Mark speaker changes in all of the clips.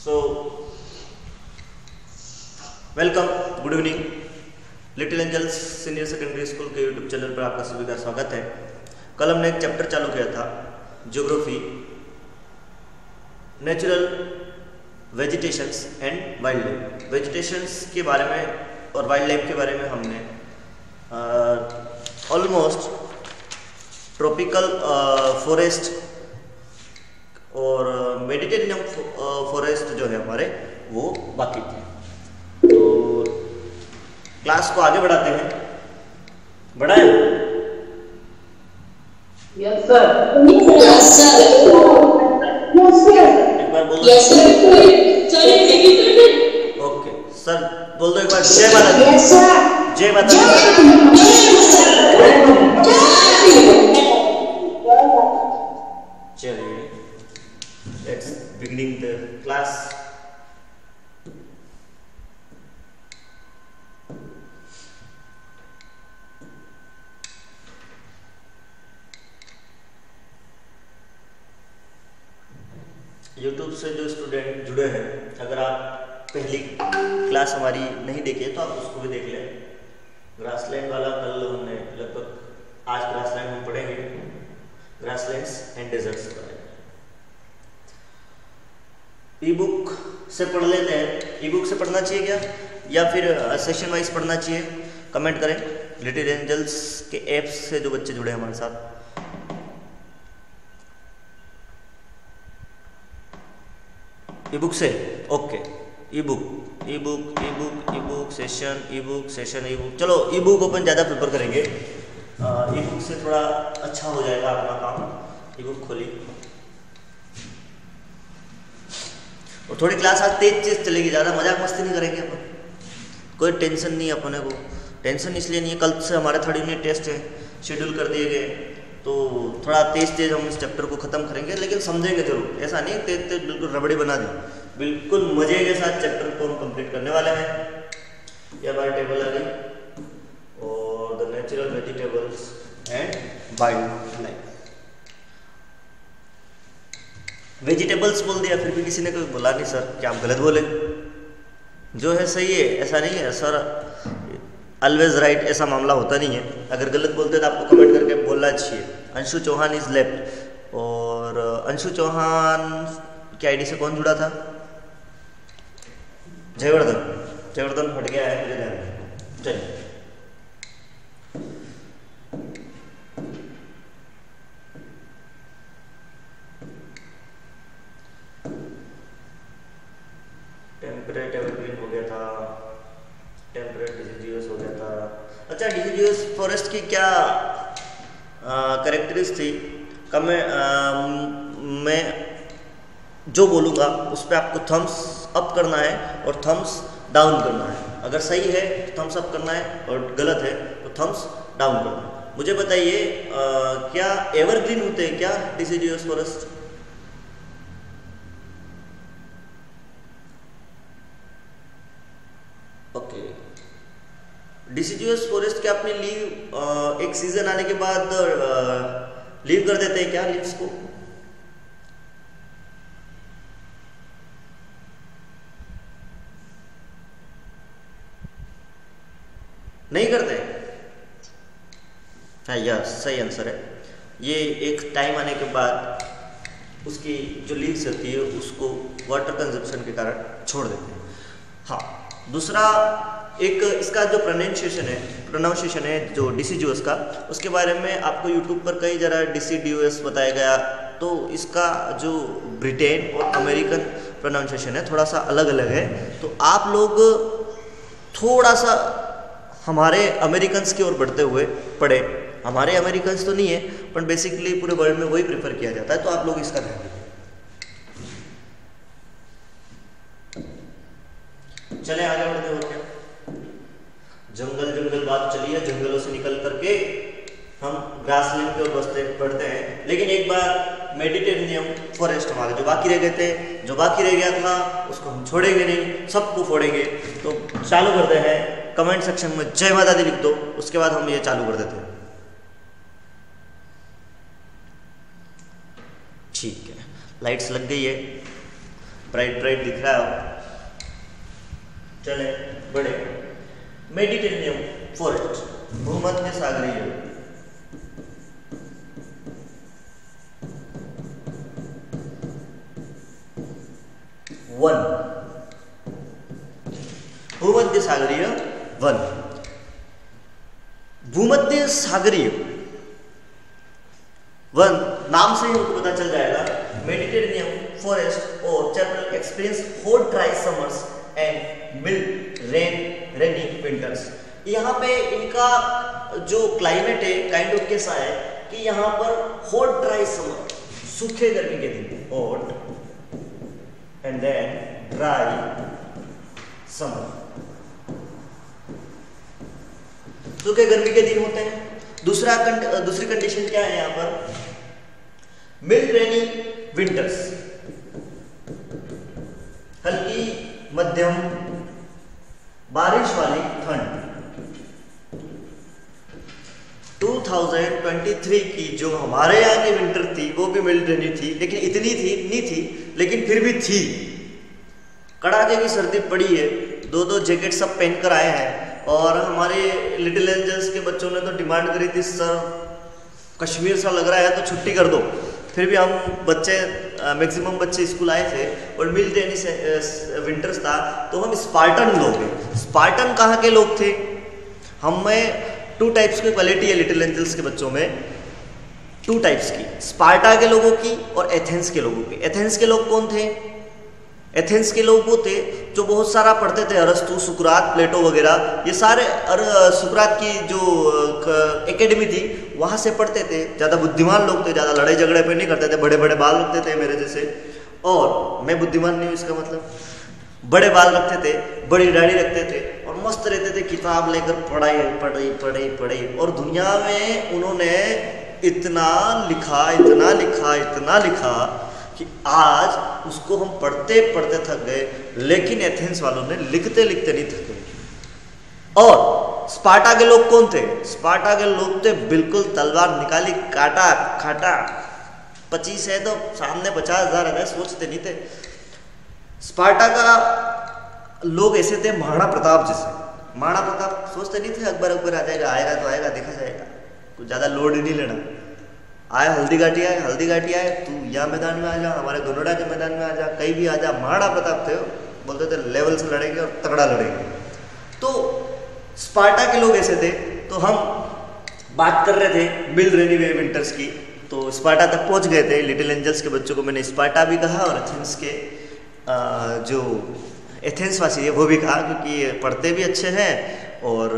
Speaker 1: सो welcome, good evening. Little angels senior secondary school के YouTube channel पर आपका सभी का स्वागत है। कल हमने एक चैप्टर चालू किया था, geography, natural vegetations and wild life. Vegetations के बारे में और वाइल्ड लाइफ के बारे में हमने ऑलमोस्ट ट्रॉपिकल फॉरेस्ट और मेडिटेरेनियन फॉरेस्ट जो है हमारे वो बाकी थे। तो क्लास को आगे बढ़ाते हैं। बढ़ाएं?
Speaker 2: Yes sir.
Speaker 3: Yes sir.
Speaker 1: एक बार बोलो।
Speaker 3: Yes sir.
Speaker 1: ओके सर, बोल दो एक बार। जय माता दी।
Speaker 3: Yes sir.
Speaker 1: जय माता दी। चलिए, let's beginning the class. YouTube से जो स्टूडेंट जुड़े हैं, अगर आप पहली क्लास हमारी नहीं देखी है तो आप उसको भी देख लें। ग्रासलैंड वाला कल हमने लगभग, आज ग्रासलैंड हम पढ़ेंगे, ग्रासलैंड्स एंड डेजर्ट्स के बारे में। ई बुक से पढ़ लेते हैं। ई बुक से पढ़ना चाहिए क्या, या फिर सेशन वाइज पढ़ना चाहिए? कमेंट करें। लिटिल एंजल्स के ऐप्स से जो बच्चे जुड़े हैं हमारे साथ, ई बुक से। ओके, ई बुक, ई बुक, ई बुक, ई बुक सेशन, ई बुक सेशन, ई बुक। चलो ई बुक अपन ज़्यादा प्रेफर करेंगे। ई बुक से थोड़ा अच्छा हो जाएगा अपना काम। ई बुक खोली और थोड़ी क्लास आज तेज चलेगी, ज़्यादा मजाक मस्ती नहीं करेंगे अपन। कोई टेंशन नहीं है अपने को। टेंशन इसलिए नहीं है, कल से हमारे 3rd यूनिट टेस्ट है, शेड्यूल कर दिए गए, तो थोड़ा तेज हम इस चैप्टर को ख़त्म करेंगे, लेकिन समझेंगे जरूर। ऐसा नहीं तेज बिल्कुल रबड़ी बना दी, बिल्कुल मजे के साथ चैप्टर को हम कंप्लीट करने वाले हैं। ये हमारी टेबल आ गई, और the natural vegetables and wild life. Vegetables बोल दिया, फिर भी किसी ने कोई बोला नहीं सर क्या आप गलत बोले। जो है सही है, ऐसा नहीं है सर ऑलवेज राइट, ऐसा मामला होता नहीं है। अगर गलत बोलते तो आपको कमेंट करके बोलना चाहिए। Anshu Chauhan is left. और अंशु चौहान की आईडी से कौन जुड़ा था? जयवर्धन। जयवर्धन हट गया है, मुझे ध्यान है। चलिए, टेम्परेट एवरग्रीन हो गया था, टेम्परेट डिसीडियस हो गया था। अच्छा, डिसीडियस फॉरेस्ट की क्या कैरेक्टरिस्टिक्स थी? मैं जो बोलूँगा उस पर आपको थम्स अप करना है और थम्स डाउन करना है। अगर सही है तो थम्स अप करना है, और गलत है तो थम्स डाउन करना है। मुझे बताइए, क्या एवरग्रीन होते हैं क्या deciduous forest? Okay, deciduous forest क्या अपनी लीव एक सीजन आने के बाद लीव कर देते हैं क्या लीव्स को? नहीं करते? हाँ, यस, सही आंसर है। ये एक टाइम आने के बाद उसकी जो लीव्स होती है उसको वाटर कंजप्शन के कारण छोड़ देते हैं। हाँ, दूसरा एक इसका जो प्रोनाउंसिएशन है जो डिसीडियस का, उसके बारे में आपको यूट्यूब पर कई जगह डिसीडियस बताया गया। तो इसका जो ब्रिटेन और अमेरिकन प्रोनाउंसिएशन है थोड़ा सा अलग अलग है। तो आप लोग थोड़ा सा हमारे अमेरिकन्स की ओर बढ़ते हुए पढ़े। हमारे अमेरिकन्स तो नहीं है, पर बेसिकली पूरे वर्ल्ड में वही प्रेफर किया जाता है, तो आप लोग इसका ध्यान रखें। चले आगे बढ़ते हो क्या? जंगल बात चली है, जंगलों से निकल करके हम ग्रासलैंड की ओर बढ़ते हैं। लेकिन एक बार मेडिटेरेनियन फॉरेस्ट हमारे जो बाकी रह गए थे, जो बाकी रह गया था उसको हम छोड़ेंगे नहीं, सबको फोड़ेंगे। तो चालू करते हैं। कमेंट सेक्शन में जय माता दी लिख दो, उसके बाद हम ये चालू कर देते हैं। ठीक है, लाइट्स लग गई है। ब्राइट ब्राइट दिख रहा है। चले बड़े, मेडिटेरेनियन फॉरेस्ट, भूमध्य सागरीय, वन, भूमध्य सागरीय वन। भूमध्य सागरीय वन नाम से ही हमको पता चल जाएगा, मेडिटेरेनियन फॉरेस्ट और chapel experience hot dry summers and mild rainy winters. यहाँ पे इनका जो क्लाइमेट है काइंड ऑफ कैसा है कि यहाँ पर हॉट ड्राई समर, सूखे गर्मी के दिन, hot and then dry summer, सूखे गर्मी के दिन होते हैं। दूसरी कंडीशन क्या है यहाँ पर, मिल्ड रेनी विंटर्स, हल्की मध्यम बारिश वाली ठंड। 2023 की जो हमारे यहाँ की विंटर थी वो भी मिल्ड रेनी थी, लेकिन इतनी थी नहीं थी, लेकिन फिर भी थी। कड़ाके की सर्दी पड़ी है, दो जैकेट सब पहन कर आए हैं। और हमारे लिटिल एंजल्स के बच्चों ने तो डिमांड करी थी, सर कश्मीर सा लग रहा है तो छुट्टी कर दो। फिर भी हम बच्चे मैक्सिमम बच्चे स्कूल आए थे और मिल्ड रेनी विंटर्स था, तो हम स्पार्टन लोग हैं। स्पार्टन कहाँ के लोग थे? हमें 2 टाइप्स की क्वालिटी है लिटिल एंजल्स के बच्चों में, 2 टाइप्स की, स्पार्टा के लोगों की और एथेंस के लोगों की। एथेंस के लोग कौन थे? एथेंस के लोग वो थे जो बहुत सारा पढ़ते थे, अरस्तु, सुकरात, प्लेटो वगैरह, ये सारे सुकरात की जो एकेडमी थी वहाँ से पढ़ते थे। ज़्यादा बुद्धिमान लोग थे, ज़्यादा लड़ाई झगड़े पे नहीं करते थे, बड़े बड़े बाल रखते थे मेरे जैसे। और मैं बुद्धिमान नहीं हूँ इसका मतलब, बड़े बाल रखते थे, बड़ी दाढ़ी रखते थे और मस्त रहते थे, किताब लेकर पढ़ाई। और दुनिया में उन्होंने इतना लिखा कि आज उसको हम पढ़ते पढ़ते थक गए, लेकिन एथेंस वालों ने लिखते लिखते नहीं थके। और स्पार्टा के लोग कौन थे? स्पार्टा के लोग थे बिल्कुल तलवार निकाली, काटा खाटा, 25 है तो सामने 50,000 है, सोचते नहीं थे। स्पार्टा का लोग ऐसे थे महाराणा प्रताप जैसे। महाराणा प्रताप सोचते नहीं थे अकबर आ जाएगा, आएगा तो आएगा, देखा जाएगा, कुछ ज़्यादा लोड ही नहीं लेना। आया हल्दी घाटी आए, तू यहाँ मैदान में आ जा, हमारे गनोडा के मैदान में आ जा, कहीं भी आ जा। महाराणा प्रताप थे, बोलते थे लेवल से लड़ेंगे और तगड़ा लड़ेंगे। तो स्पार्टा के लोग ऐसे थे। तो हम बात कर रहे थे मिल्ड रेनी विंटर्स की, तो स्पार्टा तक पहुँच गए थे। लिटिल एंजल्स के बच्चों को मैंने स्पार्टा भी कहा और एथेंस के जो एथेंस वासी है वो भी कहा, क्योंकि पढ़ते भी अच्छे हैं और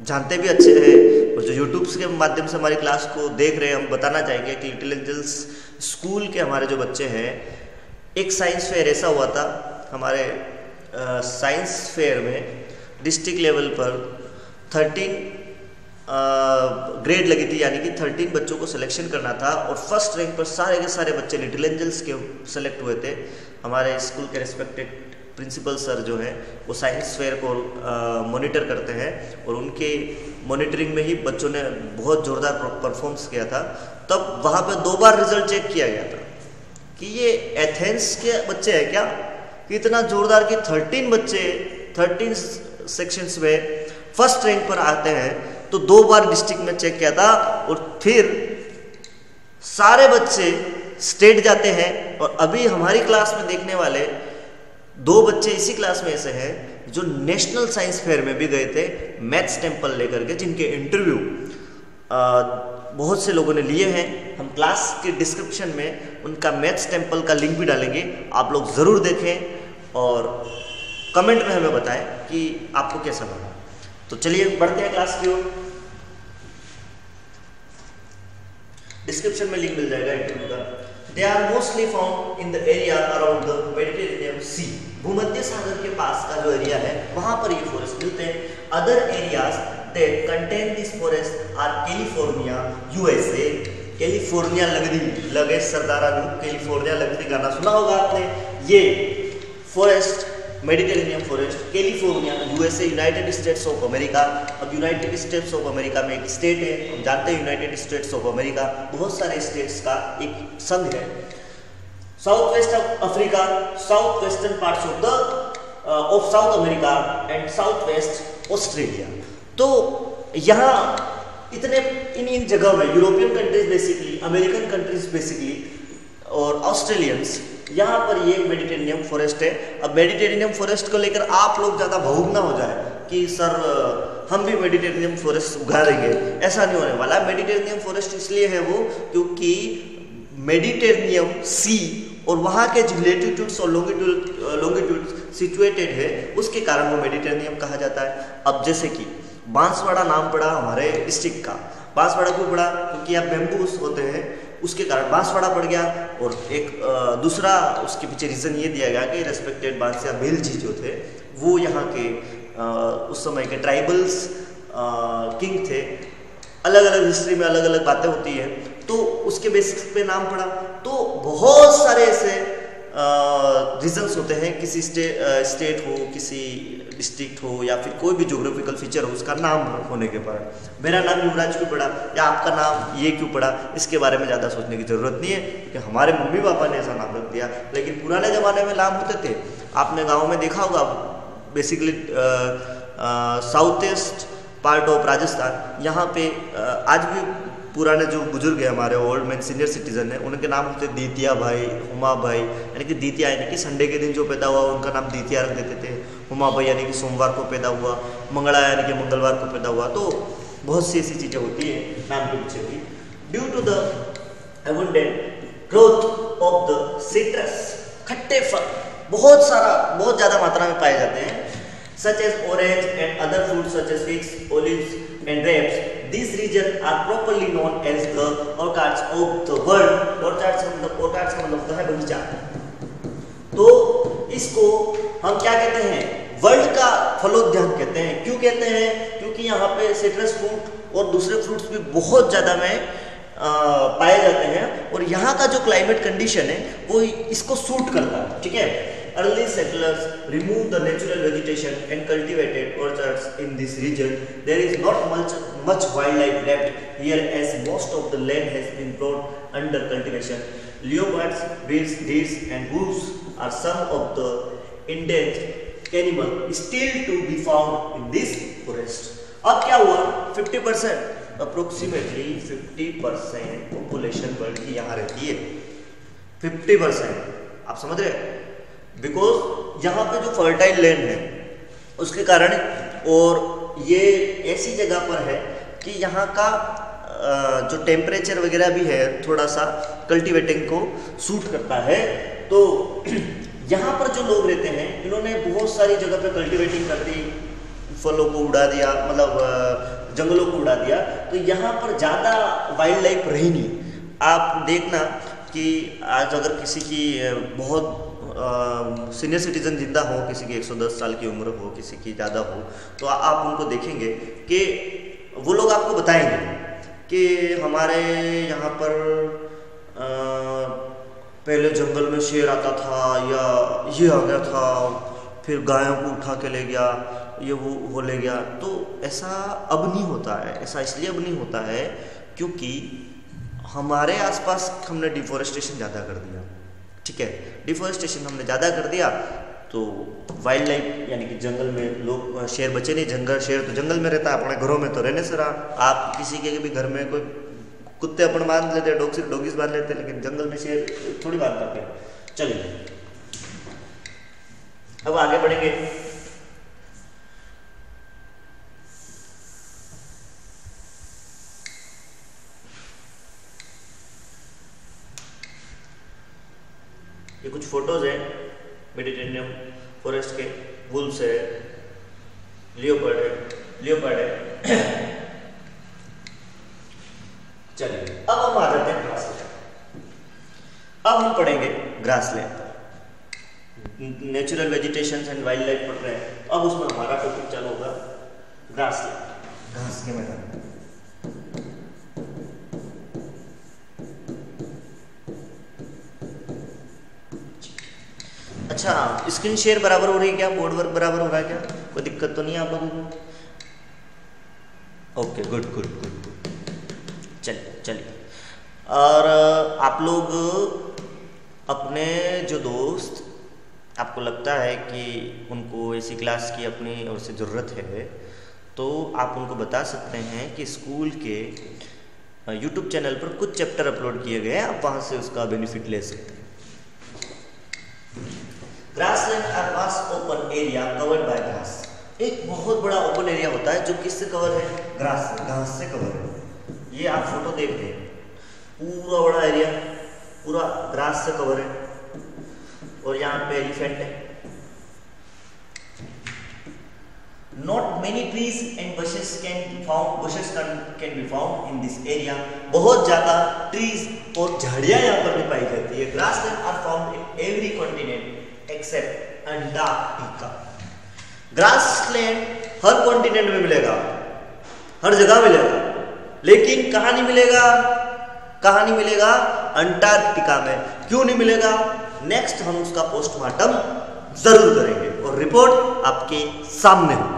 Speaker 1: जानते भी अच्छे हैं। और जो यूट्यूब के माध्यम से हमारी क्लास को देख रहे हैं, हम बताना चाहेंगे कि लिटिल एंजल्स स्कूल के हमारे जो बच्चे हैं, एक साइंस फेयर ऐसा हुआ था हमारे साइंस फेयर में, डिस्ट्रिक्ट लेवल पर 13 ग्रेड लगी थी, यानी कि 13 बच्चों को सिलेक्शन करना था और फर्स्ट रैंक पर सारे के सारे बच्चे लिटिल एंजल्स के सेलेक्ट हुए थे। हमारे स्कूल के रिस्पेक्टेड प्रिंसिपल सर जो हैं वो साइंस फेयर को मॉनिटर करते हैं और उनके मॉनिटरिंग में ही बच्चों ने बहुत ज़ोरदार परफॉर्मेंस किया था। तब वहाँ पे 2 बार रिजल्ट चेक किया गया था कि ये एथेंस के बच्चे हैं क्या, कि इतना ज़ोरदार कि 13 बच्चे 13 सेक्शंस में फर्स्ट रैंक पर आते हैं। तो 2 बार डिस्ट्रिक्ट में चेक किया था और फिर सारे बच्चे स्टेट जाते हैं। और अभी हमारी क्लास में देखने वाले 2 बच्चे इसी क्लास में ऐसे हैं जो नेशनल साइंस फेयर में भी गए थे मैथ्स टेम्पल लेकर के, जिनके इंटरव्यू बहुत से लोगों ने लिए हैं। हम क्लास के डिस्क्रिप्शन में उनका मैथ्स टेम्पल का लिंक भी डालेंगे, आप लोग ज़रूर देखें और कमेंट में हमें बताएं कि आपको कैसा लगा। तो चलिए बढ़ते हैं क्लास की ओर। डिस्क्रिप्शन में लिंक मिल जाएगा इंटरव्यू का। They are mostly found in the area around the Mediterranean Sea. भूमध्य सागर के पास का जो एरिया है वहाँ पर ये फॉरेस्ट मिलते हैं। Other areas that contain this forest are California, USA. California लगे सरदारा ग्रुप, कैलिफोर्निया लगती गाना सुना होगा आपने। ये forest Mediterranean forest California, USA, United states of America. अब यूनाइटेड स्टेट्स ऑफ अमेरिका में एक स्टेट है, हम जानते हैं यूनाइटेड स्टेट्स ऑफ अमेरिका बहुत सारे स्टेट्स का एक संघ है। South west of Africa, south western parts of the of South America and south west Australia. तो यहाँ इतने इन जगह में European countries basically, American countries basically और ऑस्ट्रेलियंस, यहाँ पर ये मेडिटेरेनियन फॉरेस्ट है। अब मेडिटेरेनियन फॉरेस्ट को लेकर आप लोग ज़्यादा भावुक ना हो जाए कि सर हम भी मेडिटेरेनियन फॉरेस्ट उगा देंगे, ऐसा नहीं होने वाला। मेडिटेरेनियन फॉरेस्ट इसलिए है वो क्योंकि मेडिटेरेनियन सी और वहाँ के जो लेटीट्यूड्स और लॉन्गिट्यूड सिचुएटेड है उसके कारण वो मेडिटेरेनियन कहा जाता है। अब जैसे कि बांसवाड़ा नाम पड़ा हमारे डिस्ट्रिक्ट का, बांसवाड़ा क्यों पड़ा? क्योंकि यहाँ बेम्बूस होते हैं, उसके कारण बांसवाड़ा पड़ गया। और एक दूसरा उसके पीछे रीज़न ये दिया गया कि रेस्पेक्टेड बांसिया बेलजी जो थे वो यहाँ के उस समय के ट्राइबल्स किंग थे। अलग अलग हिस्ट्री में अलग अलग बातें होती हैं, तो उसके बेसिस पे नाम पड़ा। तो बहुत सारे ऐसे रीजन्स होते हैं, किसी स्टेट हो, किसी डिस्ट्रिक्ट हो या फिर कोई भी ज्योग्राफिकल फीचर हो, उसका नाम होने के कारण मेरा नाम युवराज क्यों पड़ा या आपका नाम ये क्यों पड़ा, इसके बारे में ज़्यादा सोचने की ज़रूरत नहीं है क्योंकि हमारे मम्मी पापा ने ऐसा नाम रख दिया। लेकिन पुराने ज़माने में नाम होते थे, आपने गाँव में देखा होगा, basically south east part of Rajasthan, यहाँ पे आज भी पुराने जो बुजुर्ग है हमारे ओल्ड मैन सीनियर सिटीजन है, उनके नाम होते दीतिया भाई, हुमा भाई, यानी कि दीतिया यानी कि संडे के दिन जो पैदा हुआ उनका नाम दीतिया रख देते थे। हुमा भाई यानी कि सोमवार को पैदा हुआ, मंगला यानी कि मंगलवार को पैदा हुआ। तो बहुत सी ऐसी चीज़ें होती हैं नाम के पीछे भी। Due to the abundant growth of the citrus, खट्टे फल बहुत ज़्यादा मात्रा में पाए जाते हैं, such as orange and other fruits such as figs, olives and grapes. These regions are properly known as the orchards of the world. orchards का मतलब होता है बगीचा। तो इसको हम क्या कहते हैं? वर्ल्ड का फलोद्यान कहते हैं। क्यों कहते हैं? क्योंकि यहाँ पे सिट्रस फ्रूट और दूसरे फ्रूट्स भी बहुत ज़्यादा में पाए जाते हैं और यहाँ का जो क्लाइमेट कंडीशन है वो इसको सूट करता है। ठीक है। Early settlers removed the natural vegetation and cultivated orchards in this region. There is not much wildlife left here as most of the land has been brought under cultivation. Leopards, bears, deers and wolves are some of the endangered animals still to be found in this forest. अब क्या हुआ? 50% approximately 50% population world की यहाँ रहती है। 50% आप समझ रहे हैं? बिकॉज यहाँ पे जो फर्टाइल लैंड है उसके कारण, और ये ऐसी जगह पर है कि यहाँ का जो टेम्परेचर वगैरह भी है थोड़ा सा कल्टीवेटिंग को सूट करता है। तो यहाँ पर जो लोग रहते हैं इन्होंने बहुत सारी जगह पे कल्टीवेटिंग कर दी, फलों को उड़ा दिया, मतलब जंगलों को उड़ा दिया, तो यहाँ पर ज़्यादा वाइल्ड लाइफ रही नहीं। आप देखना कि आज अगर किसी की बहुत सीनियर सिटीजन जिंदा हो, किसी की 110 साल की उम्र हो, किसी की ज़्यादा हो, तो आप उनको देखेंगे कि वो लोग आपको बताएंगे कि हमारे यहाँ पर पहले जंगल में शेर आता था या ये आ गया था, फिर गायों को उठा के ले गया, ये वो ले गया। तो ऐसा अब नहीं होता है। ऐसा इसलिए अब नहीं होता है क्योंकि हमारे आसपास हमने डिफॉरेस्टेशन ज़्यादा कर दिया। ठीक है, डिफॉरेस्टेशन हमने ज़्यादा कर दिया तो वाइल्ड लाइफ यानी कि जंगल में लोग, शेर बचे नहीं। शेर तो जंगल में रहता है, अपने घरों में तो रहने से रहा। आप किसी के भी घर में कोई कुत्ते अपन बांध लेते हैं, डॉगीज बांध लेते हैं, लेकिन जंगल में शेर थोड़ी बांध पाते हैं। चलिए अब आगे बढ़ेंगे। ये कुछ फोटोज हैं मेडिटेरेनियन फॉरेस्ट के। वुल्व्स है, लियोपार्ड है। चलिए अब हम आ जाते हैं ग्रासलैंड। अब हम पढ़ेंगे grassland, natural vegetation and wild life पढ़ रहे हैं। अब उसमें हमारा टॉपिक चालू होगा ग्रासलैंड, घास के मैदान। अच्छा, स्क्रीन शेयर बराबर हो रही है क्या? बोर्ड वर्क बराबर हो रहा है क्या? कोई दिक्कत तो नहीं है आप लोगों को? Okay, good good good good. चलिए और आप लोग अपने जो दोस्त आपको लगता है कि उनको ऐसी क्लास की अपनी ओर से ज़रूरत है, तो आप उनको बता सकते हैं कि स्कूल के यूट्यूब चैनल पर कुछ चैप्टर अपलोड किए गए हैं, आप वहाँ से उसका बेनिफिट ले सकते हैं। Grassland are vast open area covered by grass. एक बहुत बड़ा ओपन एरिया होता है जो किससे कवर है? ग्रास से, घास से कवर है। ये आप फोटो देखते हैं, पूरा बड़ा एरिया पूरा ग्रास से कवर है, और यहाँ पे एलिफेंट है। Not many trees and bushes can be found in this area. बहुत ज़्यादा ट्रीज और झाड़ियाँ यहाँ पर नहीं पाई जाती है। Grasslands are found in every continent except Antarctica. Grassland हर कॉन्टिनेंट में मिलेगा, हर जगह मिलेगा, लेकिन कहाँ नहीं मिलेगा? कहाँ नहीं मिलेगा? अंटार्कटिका में। क्यों नहीं मिलेगा? नेक्स्ट हम उसका पोस्टमार्टम जरूर करेंगे और रिपोर्ट आपके सामने होगी।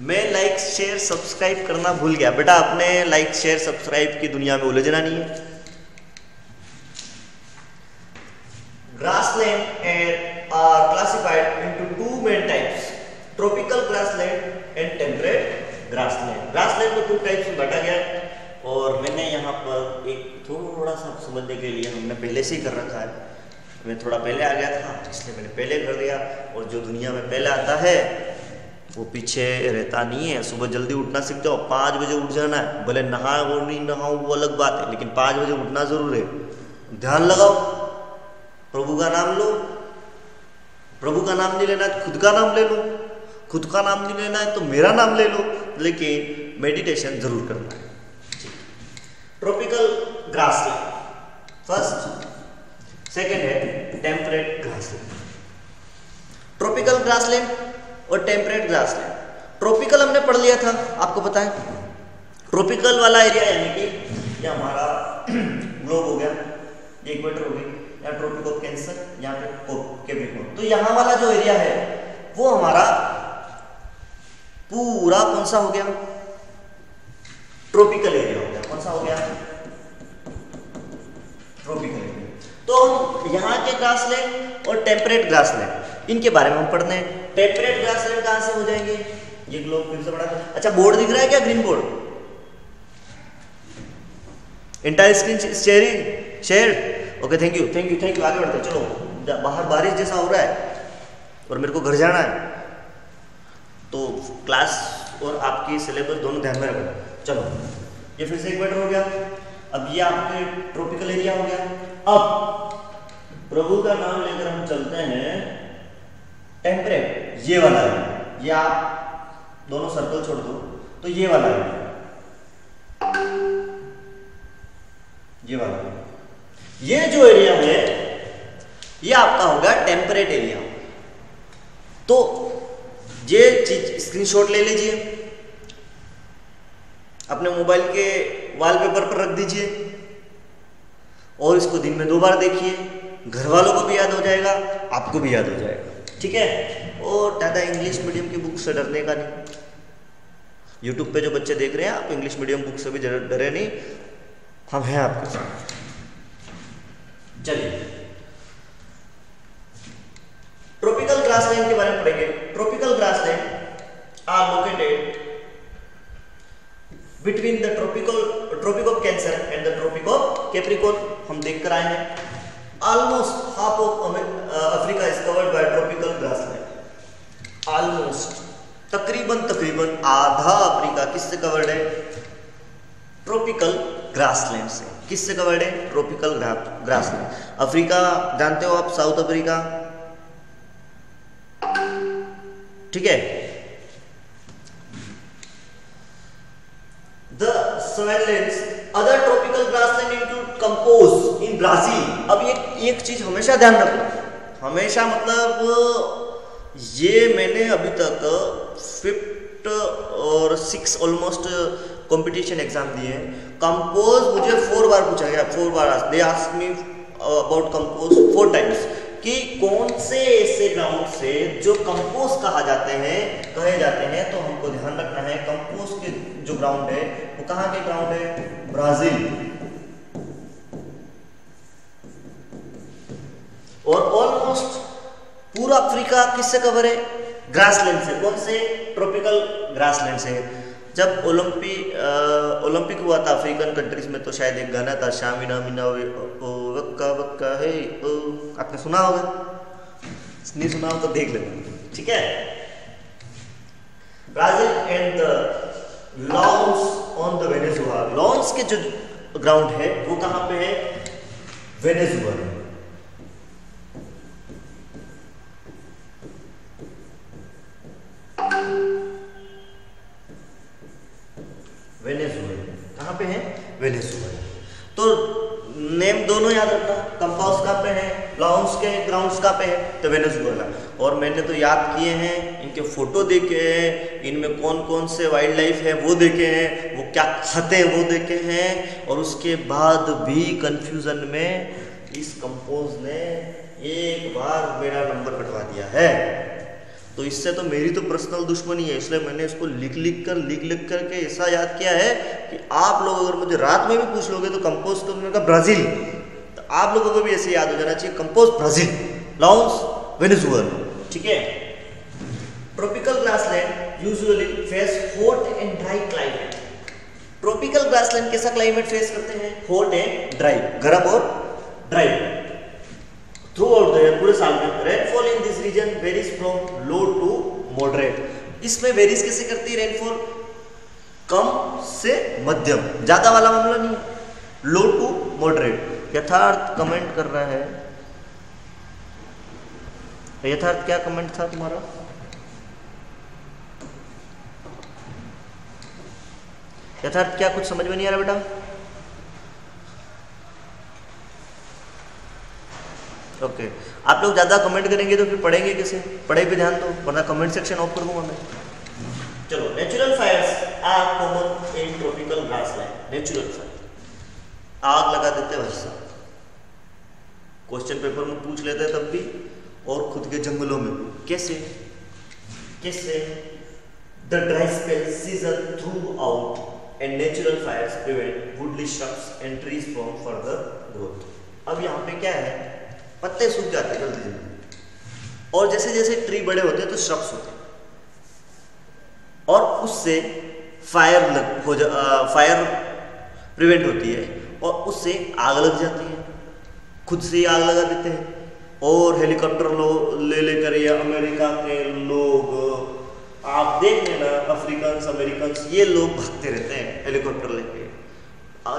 Speaker 1: मैं लाइक शेयर सब्सक्राइब करना भूल गया बेटा, आपने लाइक शेयर सब्सक्राइब की दुनिया में उलझना नहीं है। Grassland are classified into two main types, tropical grassland and temperate grassland. Grassland को 2 टाइप्स में बांटा गया है, और मैंने यहाँ पर एक थोड़ा सा समझने के लिए हमने पहले से ही कर रखा है। मैं थोड़ा पहले आ गया था इसलिए मैंने पहले कर दिया, और जो दुनिया में पहले आता है वो पीछे रहता नहीं है। सुबह जल्दी उठना सीख जाओ, 5 बजे उठ जाना है, भले नहाओ वो नहीं नहाओ वो अलग बात है, लेकिन 5 बजे उठना जरूर है। ध्यान लगाओ, प्रभु का नाम लो, प्रभु का नाम नहीं लेना है खुद का नाम ले लो, खुद का नाम नहीं लेना है तो मेरा नाम ले लो, लेकिन मेडिटेशन जरूर करना है। ट्रॉपिकल ग्रासलैंड फर्स्ट, सेकेंड है टेम्परेट ग्रासलैंड। ट्रॉपिकल ग्रासलैंड और टेम्परेट ग्रासलैंड। ट्रॉपिकल हमने पढ़ लिया था, आपको पता है ट्रॉपिकल वाला एरिया यानी कि ये हमारा ग्लोब हो गया, इक्वेटर हो गई, यहाँ ट्रॉपिक ऑफ कैंसर, यहाँ पे कैप्रिकॉर्न। तो यहाँ वाला जो एरिया है वो हमारा पूरा कौन सा हो गया? ट्रॉपिकल एरिया हो गया। कौन सा हो गया? Tropical area. तो यहाँ के ग्रासलैंड और टेम्परेट ग्रासलैंड इनके बारे में हम पढ़ते हैं। टेम्परेट ग्रासलैंड कहाँ से हो जाएंगे? ये ग्लोब फिर से बड़ा, अच्छा बोर्ड दिख रहा है क्या? Green board, entire screen share, okay thank you thank you thank you. आगे बढ़ते चलो, बाहर बारिश जैसा हो रहा है और मेरे को घर जाना है, तो क्लास और आपकी सिलेबस दोनों ध्यान में रखना। चलो ये फिर से इक्वेटर हो गया, अब ये आपके ट्रॉपिकल एरिया हो गया। अब प्रभु का नाम लेकर हम चलते हैं टेम्परेट, ये वाला है, ये आप दोनों सर्कल छोड़ दो तो ये वाला है, ये वाला है। ये जो एरिया है ये आपका होगा टेम्परेट एरिया। तो ये चीज स्क्रीनशॉट ले लीजिए, अपने मोबाइल के वॉलपेपर पर रख दीजिए और इसको दिन में 2 बार देखिए, घर वालों को भी याद हो जाएगा, आपको भी याद हो जाएगा, ठीक है। और ज़्यादा इंग्लिश मीडियम की बुक से डरने का नहीं। यूट्यूब पे जो बच्चे देख रहे हैं, आप इंग्लिश मीडियम बुक से भी डरे नहीं, हम हैं आपके साथ। चलिए ट्रॉपिकल ग्रासलैंड के बारे में पढ़ेंगे। Tropical grassland are located between the Tropic of Cancer and the Tropic of Capricorn. हम देख कर आए हैं almost half of Africa is covered by tropical grassland. Almost तकरीबन आधा अफ्रीका किससे कवर्ड है? ट्रॉपिकल ग्रासलैंड से। किससे कवर्ड है? Tropical grassland. अफ्रीका जानते हो आप, साउथ अफ्रीका, ठीक है। The Swazilands other tropical grassland include Campos in Brazil। अब एक चीज हमेशा ध्यान रखना, हमेशा मतलब ये मैंने अभी तक 5th और 6 ऑलमोस्ट कंपटीशन एग्जाम दिए हैं। कंपोज मुझे 4 बार पूछा गया, 4 बार they ask me about compose 4 times. कि कौन से ऐसे ग्राउंड से जो कंपोज कहे जाते हैं, तो हमको ध्यान रखना है कंपोज के जो ग्राउंड है वो कहाँ के ग्राउंड है, ब्राजील। और ऑलमोस्ट पूरा अफ्रीका किससे कवर है, ग्रासलैंड से। कौन से, ट्रॉपिकल ग्रासलैंड से। जब ओलंपिक हुआ था अफ्रीकन कंट्रीज में, तो शायद एक गाना था शामिना मिना वक्का वक्का है, आपने सुना होगा, नहीं सुना हो तो देख लेना, ठीक है। Brazil and the lawns on the Venezuela, lawns के जो ग्राउंड है वो कहां पे है, वेनेजुएला। वेनेजुएला कहां पे है, वेनेजुएला। तो नेम दोनों याद रखना, कंपास कहाँ पे है, लॉन्स के ग्राउंड्स कहाँ पे है, तो वेनेजुएला। और मैंने तो याद किए हैं, इनके फोटो देखे हैं, इनमें कौन कौन से वाइल्ड लाइफ है वो देखे हैं, वो क्या खाते हैं वो देखे हैं। और उसके बाद भी कंफ्यूजन में इस कंपोज ने एक बार मेरा नंबर कटवा दिया है। तो इससे तो मेरी तो पर्सनल दुश्मनी है, इसलिए मैंने इसको लिख करके ऐसा याद किया है कि आप लोग अगर मुझे रात में भी पूछ लोगे तो कंपोज का ब्राजील, तो आप लोगों को भी ऐसे याद हो जाना चाहिए, कंपोज ब्राजील, लॉन्स वेनेजुएला, ठीक है। Tropical grassland usually face hot and dry climate. Tropical grassland कैसा क्लाइमेट फेस करते हैं, हॉट एंड ड्राई, गर्म और dry throughout the year, पूरे साल में। Rainfall in this region varies from low to moderate. इसमें वेरीज कैसे करती है रेनफॉल, कम से मध्यम, ज्यादा वाला मामला नहीं, लो टू मॉडरेट। यथार्थ कमेंट कर रहा है, यथार्थ क्या कमेंट था तुम्हारा, यथार्थ क्या कुछ समझ में नहीं आ रहा बेटा, ओके। आप लोग ज्यादा कमेंट करेंगे तो फिर पढ़ेंगे कैसे, पढ़ाई पे ध्यान दो, वरना कमेंट सेक्शन ऑफ कर दूंगा मैं। चलो, natural fires are common in tropical grassland. Natural fire, आग लगा देते भाई साहब, क्वेश्चन पेपर में पूछ लेते तब भी, और खुद के जंगलों में भी। कैसे कैसे the dry spell season throughout and natural fires prevent woody shrubs and trees from further growth. अब यहाँ पे क्या है, पत्ते सूख जाते हैं जल्दी जल्दी, और जैसे जैसे ट्री बड़े होते हैं तो श्रब्स होते हैं, और उससे फायर प्रिवेंट होती है, और उससे आग लग जाती है, खुद से ही आग लगा देते हैं। और हेलीकॉप्टर ले लेकर या अमेरिका के लोग, आप देख लेना, अफ्रीकन अमेरिकन ये लोग भागते रहते हैं हेलीकॉप्टर लेके,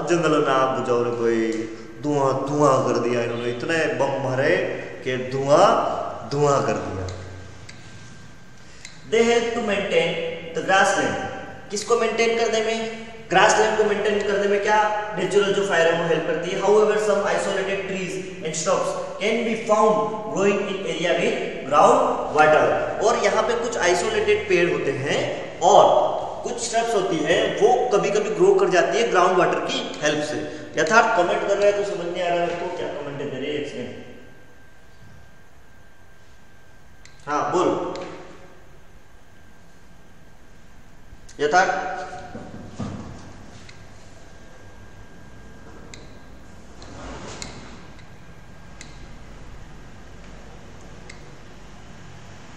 Speaker 1: जंगलों में आग बुझाओ रे कोई, धुआं धुआं कर दिया इन्होंने, इतने बम भरे कि धुआं धुआं कर दिया। They help to maintain the grassland. किसको मेंटेन करने में, ग्रासलैंड को मेंटेन करने में क्या नेचुरल जो फायर है वो हेल्प करती है। However some isolated trees and shrubs can be found growing in area with ground water. और यहाँ पे कुछ आइसोलेटेड पेड़ होते हैं और कुछ श्रब्स होती है, वो कभी कभी ग्रो कर जाती है ग्राउंड वाटर की हेल्प से। यथार्थ कमेंट कर रहा है तो समझ नहीं आ रहा है तो क्या कमेंट दे रहे हैं इसमें, हाँ बोल यथार्थ।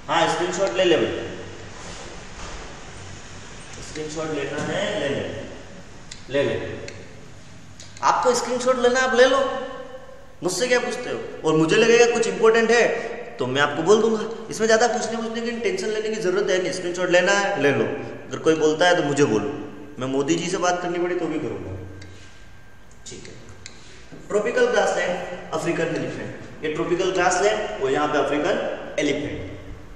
Speaker 1: हाँ स्क्रीनशॉट ले ले भाई, स्क्रीनशॉट लेना है ले ले। आपको स्क्रीनशॉट लेना आप ले लो, मुझसे क्या पूछते हो। और मुझे लगेगा कुछ इंपॉर्टेंट है तो मैं आपको बोल दूंगा, इसमें ज्यादा पूछने की टेंशन लेने की जरूरत है नहीं। स्क्रीनशॉट लेना है ले लो, अगर कोई बोलता है तो मुझे बोलो, मैं मोदी जी से बात करनी पड़ी तो भी करूंगा, ठीक है। ट्रॉपिकल ग्रासलैंड अफ्रीकन एलिफेंट, ये ट्रॉपिकल ग्रासलैंड और यहाँ पे अफ्रीकन एलिफेंट,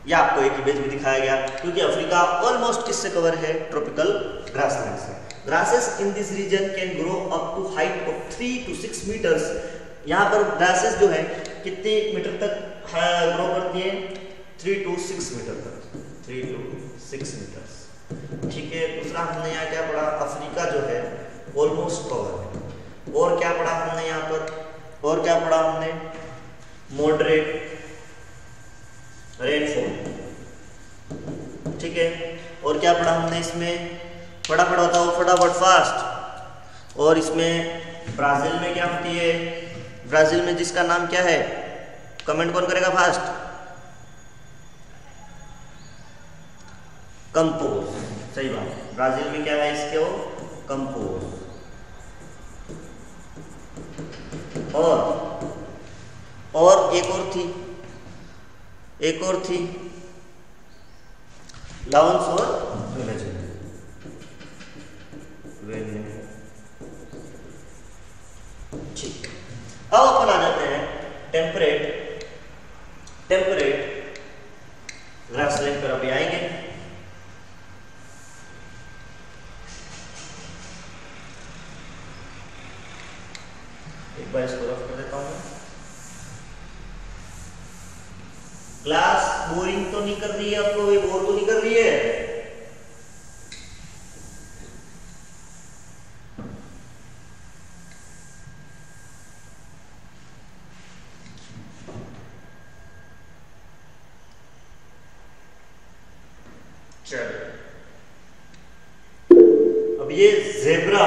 Speaker 1: ये आपको एक इमेज में दिखाया गया, क्योंकि अफ्रीका ऑलमोस्ट किससे कवर है, ट्रॉपिकल ग्रासलैंड से। Grasses in this region can grow up to height of 3 to 6 metres. यहाँ पर ग्रासेस जो है कितने मीटर तक ग्रो करती है, 3 to 6 मीटर तक, 3 to 6 मीटर, ठीक है। दूसरा हमने यहाँ क्या पढ़ा, अफ्रीका जो है ऑलमोस्ट कवर है। और क्या पढ़ा हमने यहाँ पर, और क्या पढ़ा हमने, मॉडरेट रेनफॉल। ठीक है, और क्या पढ़ा हमने इसमें? फटाफट बताओ, फटाफट फास्ट। और इसमें ब्राजील में क्या होती है? ब्राजील में जिसका नाम क्या है? कमेंट कौन करेगा फास्ट? कंपोज, सही बात है। ब्राजील में क्या है इसके? वो कंपोज। और एक और थी लाउंस और वेनेजुएला। ठीक, अब अपन आ जाते हैं टेम्परेट ग्रासलैंड पर अभी आएंगे। एक बार इसको रफ कर देता हूं। क्लास बोरिंग तो नहीं कर रही है आपको? ये बोर तो नहीं कर रही है? चलो, अब ये ज़ेब्रा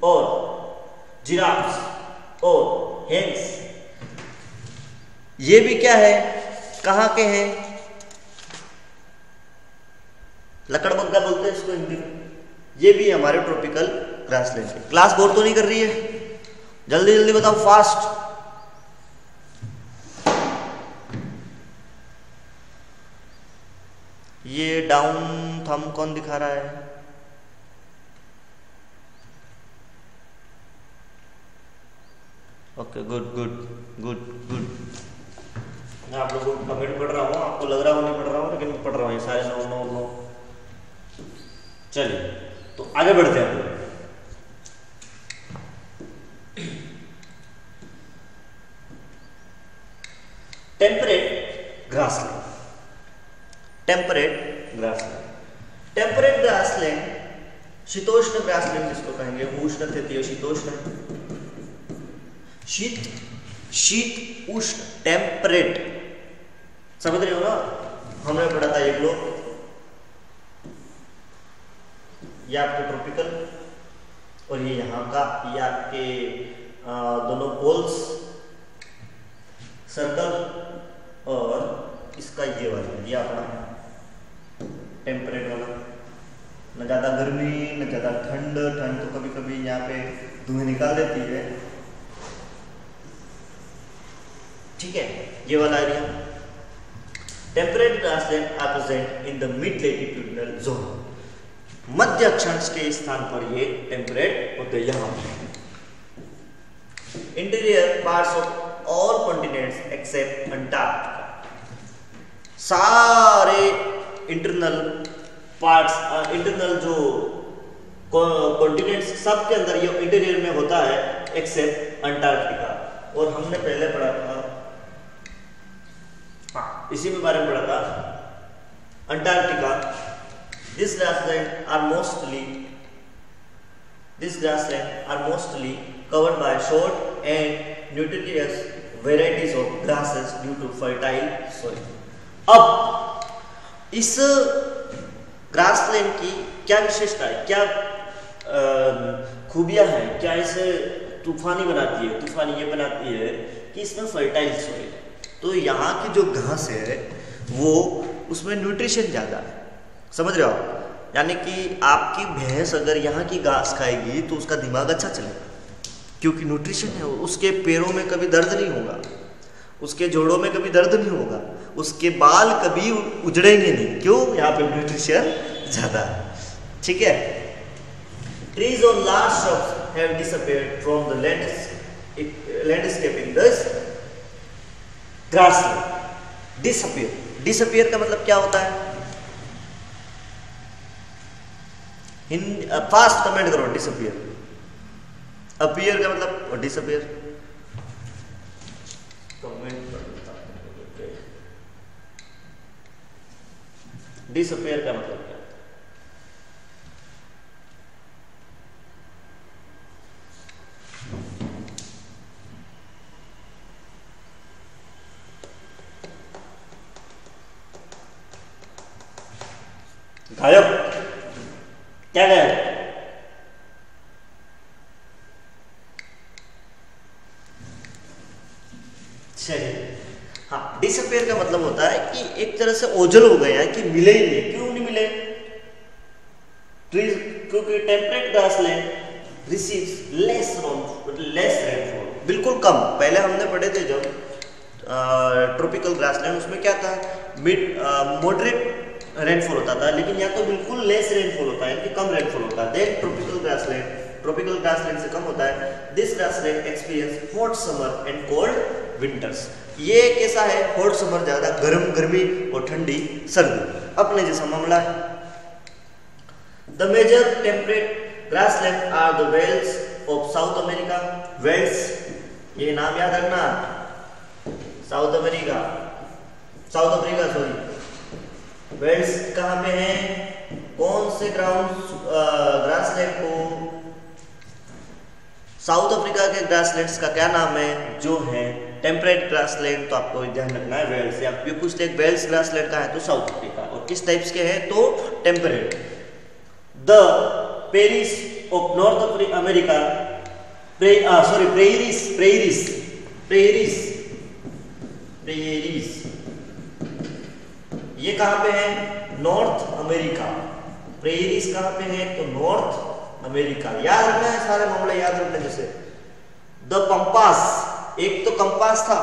Speaker 1: और जिराफ और हेंस, ये भी क्या है? कहाँ के हैं? लकड़बग्गा बोलते हैं इसको हिंदी में। ये भी हमारे ट्रॉपिकल ग्रासलैंड के। क्लास बोर तो नहीं कर रही है? जल्दी जल्दी बताओ, फास्ट। ये डाउन थंब कौन दिखा रहा है? Okay, good good good good. मैं आप लोगों को कमेंट पढ़ रहा हूँ, आपको लग रहा हो नहीं पढ़ रहा हूँ, लेकिन पढ़ रहा हूँ। ये सारे 9 चलिए, तो आगे बढ़ते हैं। टेम्परेट ग्रासलैंड, शीतोष्ण ग्रासलैंड जिसको कहेंगे। उष्ण तृतीय शीतोष्ण, शीत उष्ण, टेम्परेट। समझ रहे हो ना? हमने पढ़ा था एक लोग, ये आपके ट्रॉपिकल और ये यहाँ का, ये आपके दोनों पोल्स, सर्कल, और इसका ये वाला, ये अपना टेम्परेट वाला। न ज़्यादा गर्मी न ज़्यादा ठंड तो कभी कभी यहाँ पे धुएं निकाल देती है। ठीक है, ये वाला area. Temperate grassland are present in the mid latitudinal zone. मध्य अक्षांश के स्थान पर ये टेम्परेट होते हैं। यहाँ interior parts of all continents except Antarctica, सारे इंटरनल पार्ट्स, इंटरनल जो कॉन्टिनेंट्स सब के अंदर ये इंटीरियर में होता है, एक्सेप्ट अंटार्कटिका। और हमने पहले पढ़ा था, हाँ इसी में बारे में पढ़ा था, Antarctica. These grasslands are mostly covered by short and nutritious varieties of grasses due to fertile soil. अब इस ग्रासलैंड की क्या विशेषता है, क्या खूबियां हैं, क्या इसे तूफानी बनाती है? तूफानी ये बनाती है कि इसमें फर्टाइल सॉइल, तो यहाँ की जो घास है वो उसमें न्यूट्रिशन ज़्यादा है। समझ रहे हो आप? यानी कि आपकी भैंस अगर यहाँ की घास खाएगी तो उसका दिमाग अच्छा चलेगा, क्योंकि न्यूट्रिशन है। उसके पैरों में कभी दर्द नहीं होगा, उसके जोड़ों में कभी दर्द नहीं होगा, उसके बाल कभी उजड़ेंगे नहीं। क्यों? यहाँ पे न्यूट्रिशन ज़्यादा है। ठीक है। ट्रीज और large shrubs have disappeared from the landscape in this grassland. Disappear का मतलब क्या होता है? फास्ट कमेंट करो, डिसअपीयर। अपीयर का मतलब डिसअपीयर। कमेंट कर, डिसअपीयर का मतलब क्या? गायब, क्या गायब? चलिए, हाँ, डिसअपियर का मतलब होता है कि एक तरह से ओझल हो गया है कि मिले ही नहीं। क्यों नहीं मिले? क्योंकि temperate grassland receives less rainfall, बिल्कुल कम। पहले हमने पढ़े थे जब ट्रॉपिकल ग्रासलैंड, उसमें क्या था, मॉडरेट रेनफॉल होता था, लेकिन यहाँ तो बिल्कुल लेस रेनफॉल होता है, कि कम रेनफॉल होता है। देन ट्रॉपिकल ग्रासलैंड से कम होता है। This grassland experience hot summer and cold winters. ये कैसा है? हॉट समर ज्यादा गर्मी और ठंडी सर्दी, अपने जैसा मामला है। The major temperate grassland are the velds of South America. Velds, ये नाम याद रखना, साउथ अफ्रीका सॉरी। वेल्स कहाँ पे है? कौन से ग्रासलैंड को? साउथ अफ्रीका के ग्रासलैंड्स का क्या नाम है जो है टेम्परेट ग्रासलैंड? तो आपको ध्यान रखना है वेल्स। आप ये पूछते हैं वेल्स ग्रासलैंड का है तो साउथ अफ्रीका, और किस टाइप्स के हैं तो temperate. The Paris of north America, prairies, ये कहां पे है? North America. प्रेयरीज कहां पे है? तो नॉर्थ अमेरिका। याद रखना है, सारे मामले याद रखना। जैसे द पंपास, एक तो कंपास था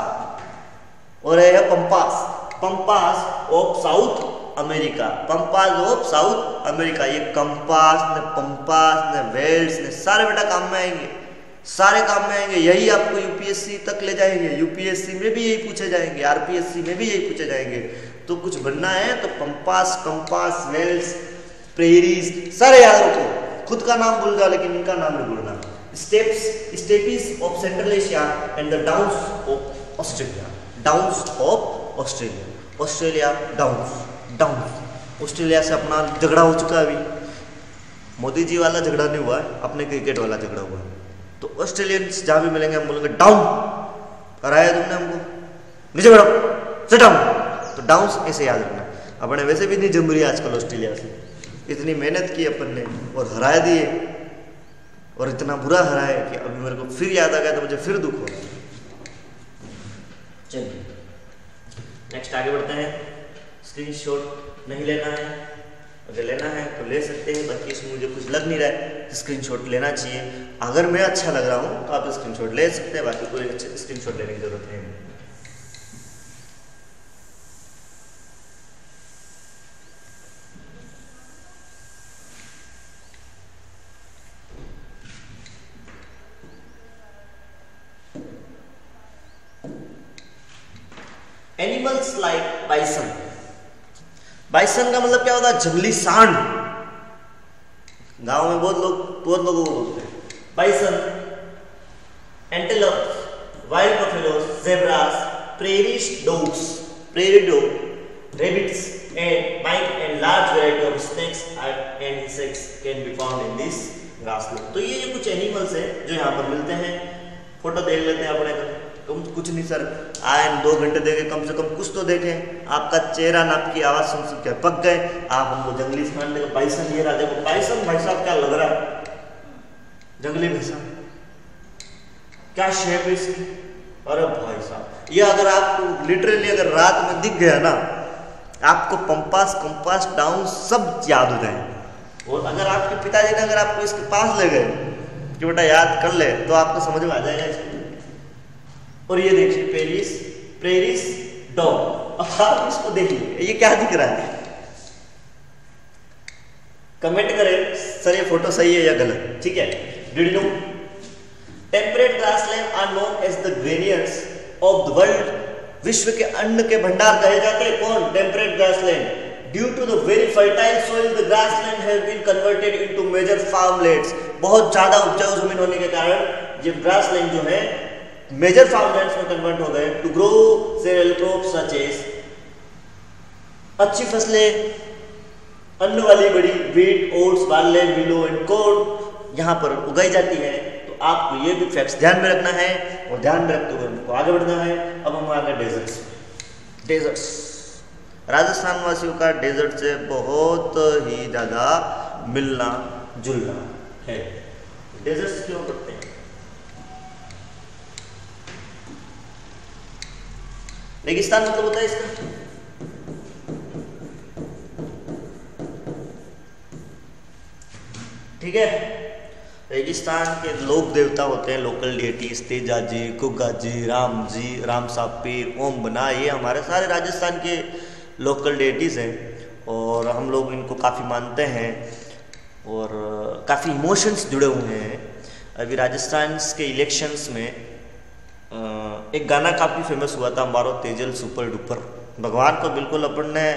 Speaker 1: और है pampas of South America. Pampas of South America. ये कंपास ने, पंपास ने, वेल्स ने, सारे बेटा काम में आएंगे, सारे काम में आएंगे। यही आपको यूपीएससी तक ले जाएंगे। यूपीएससी में भी यही पूछे जाएंगे, आरपीएससी में भी यही पूछे जाएंगे। तो कुछ बनना है तो कंपास, वेल्स, प्रेरीज, सारे याद रखो। खुद का नाम भूल जाओ लेकिन इनका नाम नहीं भूलना। Steppes of Central Asia and the Downs of Australia. Australia Downs. Australia से अपना झगड़ा हो चुका है अभी। मोदी जी वाला झगड़ा नहीं हुआ है, अपने क्रिकेट वाला झगड़ा हुआ है। तो ऑस्ट्रेलियंस जहां भी मिलेंगे हम बोलेंगे डाउन, हराया तुमने हमको, नीचे बैठो, सिट डाउन। तो डाउन्स ऐसे याद रखना। अपने वैसे भी नहीं जम रही आजकल ऑस्ट्रेलिया से, इतनी मेहनत की अपन ने और हरा दिए, और इतना बुरा हराया कि अभी मेरे को फिर याद आ गया तो मुझे फिर दुख हो। चलिए नेक्स्ट आगे बढ़ते हैं। स्क्रीनशॉट नहीं लेना है, अगर लेना है तो ले सकते हैं, बाकी इसमें मुझे कुछ लग नहीं रहा है स्क्रीनशॉट लेना चाहिए। अगर मैं अच्छा लग रहा हूँ तो आप स्क्रीनशॉट ले सकते हैं, बाकी कोई स्क्रीनशॉट लेने की जरूरत नहीं है। Animals like bison. बाइसन का मतलब क्या होता है? जंगली सांड। गांव में बहुत लोगों को बोलते हैं bison, antelopes, wild buffaloes, zebras, prairie dog, rabbits and mice and large variety of snakes and insects can be found in this grassland। तो ये कुछ एनिमल्स हैं जो यहाँ पर मिलते हैं। फोटो देख लेते हैं अपने कुछ नहीं सर, आए 2 घंटे देखे, कम से कम कुछ तो देखें। आपका चेहरा न आपकी आवाज सुन के पक गए, आप हमको जंगली सांड देखो, बाइसन ये रहा, देखो बाइसन भाई साहब क्या लग रहा है, जंगली भैंसा, क्या शेप है इसकी। अरे भाई साहब ये अगर आपको लिटरली अगर रात में दिख गया ना, आपको कंपास डाउन सब याद हो जाए। और अगर आपके पिताजी ने अगर आपको इसके पास ले गए कि बेटा याद कर ले, तो आपको समझ में आ जाएगा इसको। और ये देखिए प्रेरिस डॉग। अब आप इसको देखिए, ये क्या दिख रहा है, कमेंट करें सर ये फोटो सही है या गलत, ठीक है। Did you know temperate grassland are known as the granaries of the world. विश्व के अन्न के भंडार कहे जाते हैं कौन? Temperate grassland. Due to the very fertile soil the grassland have been converted into major farmlands. बहुत ज्यादा उपजाऊ जमीन होने के कारण ये ग्रासलैंड जो है मेजर फार्मलैंड्स में कन्वर्ट हो गए to grow cereal crops such as, अच्छी फसलें अन्न वाली बड़ी wheat, oats, barley, milo and corn यहाँ पर उगाई जाती है। तो आपको ये भी फैक्ट्स ध्यान में रखना है और ध्यान में रखते हुए हमको आगे बढ़ना है। अब हम आगे डेजर्ट्स। राजस्थान वासियों का डेजर्ट से बहुत ही ज़्यादा मिलना जुलना है। डेजर्ट्स क्यों करते हैं? रेगिस्तान मतलब होता है इसका ठीक है। रेगिस्तान के लोक देवता होते हैं, लोकल डेटीज, तेजा जी, कुग्गा जी, राम जी, राम सापी, ओम बना, ये हमारे सारे राजस्थान के लोकल डेटीज हैं और हम लोग इनको काफ़ी मानते हैं और काफ़ी इमोशंस जुड़े हुए हैं। अभी राजस्थान के इलेक्शंस में एक गाना काफ़ी फेमस हुआ था, मारो तेजल सुपर डुपर। भगवान को बिल्कुल अपन ने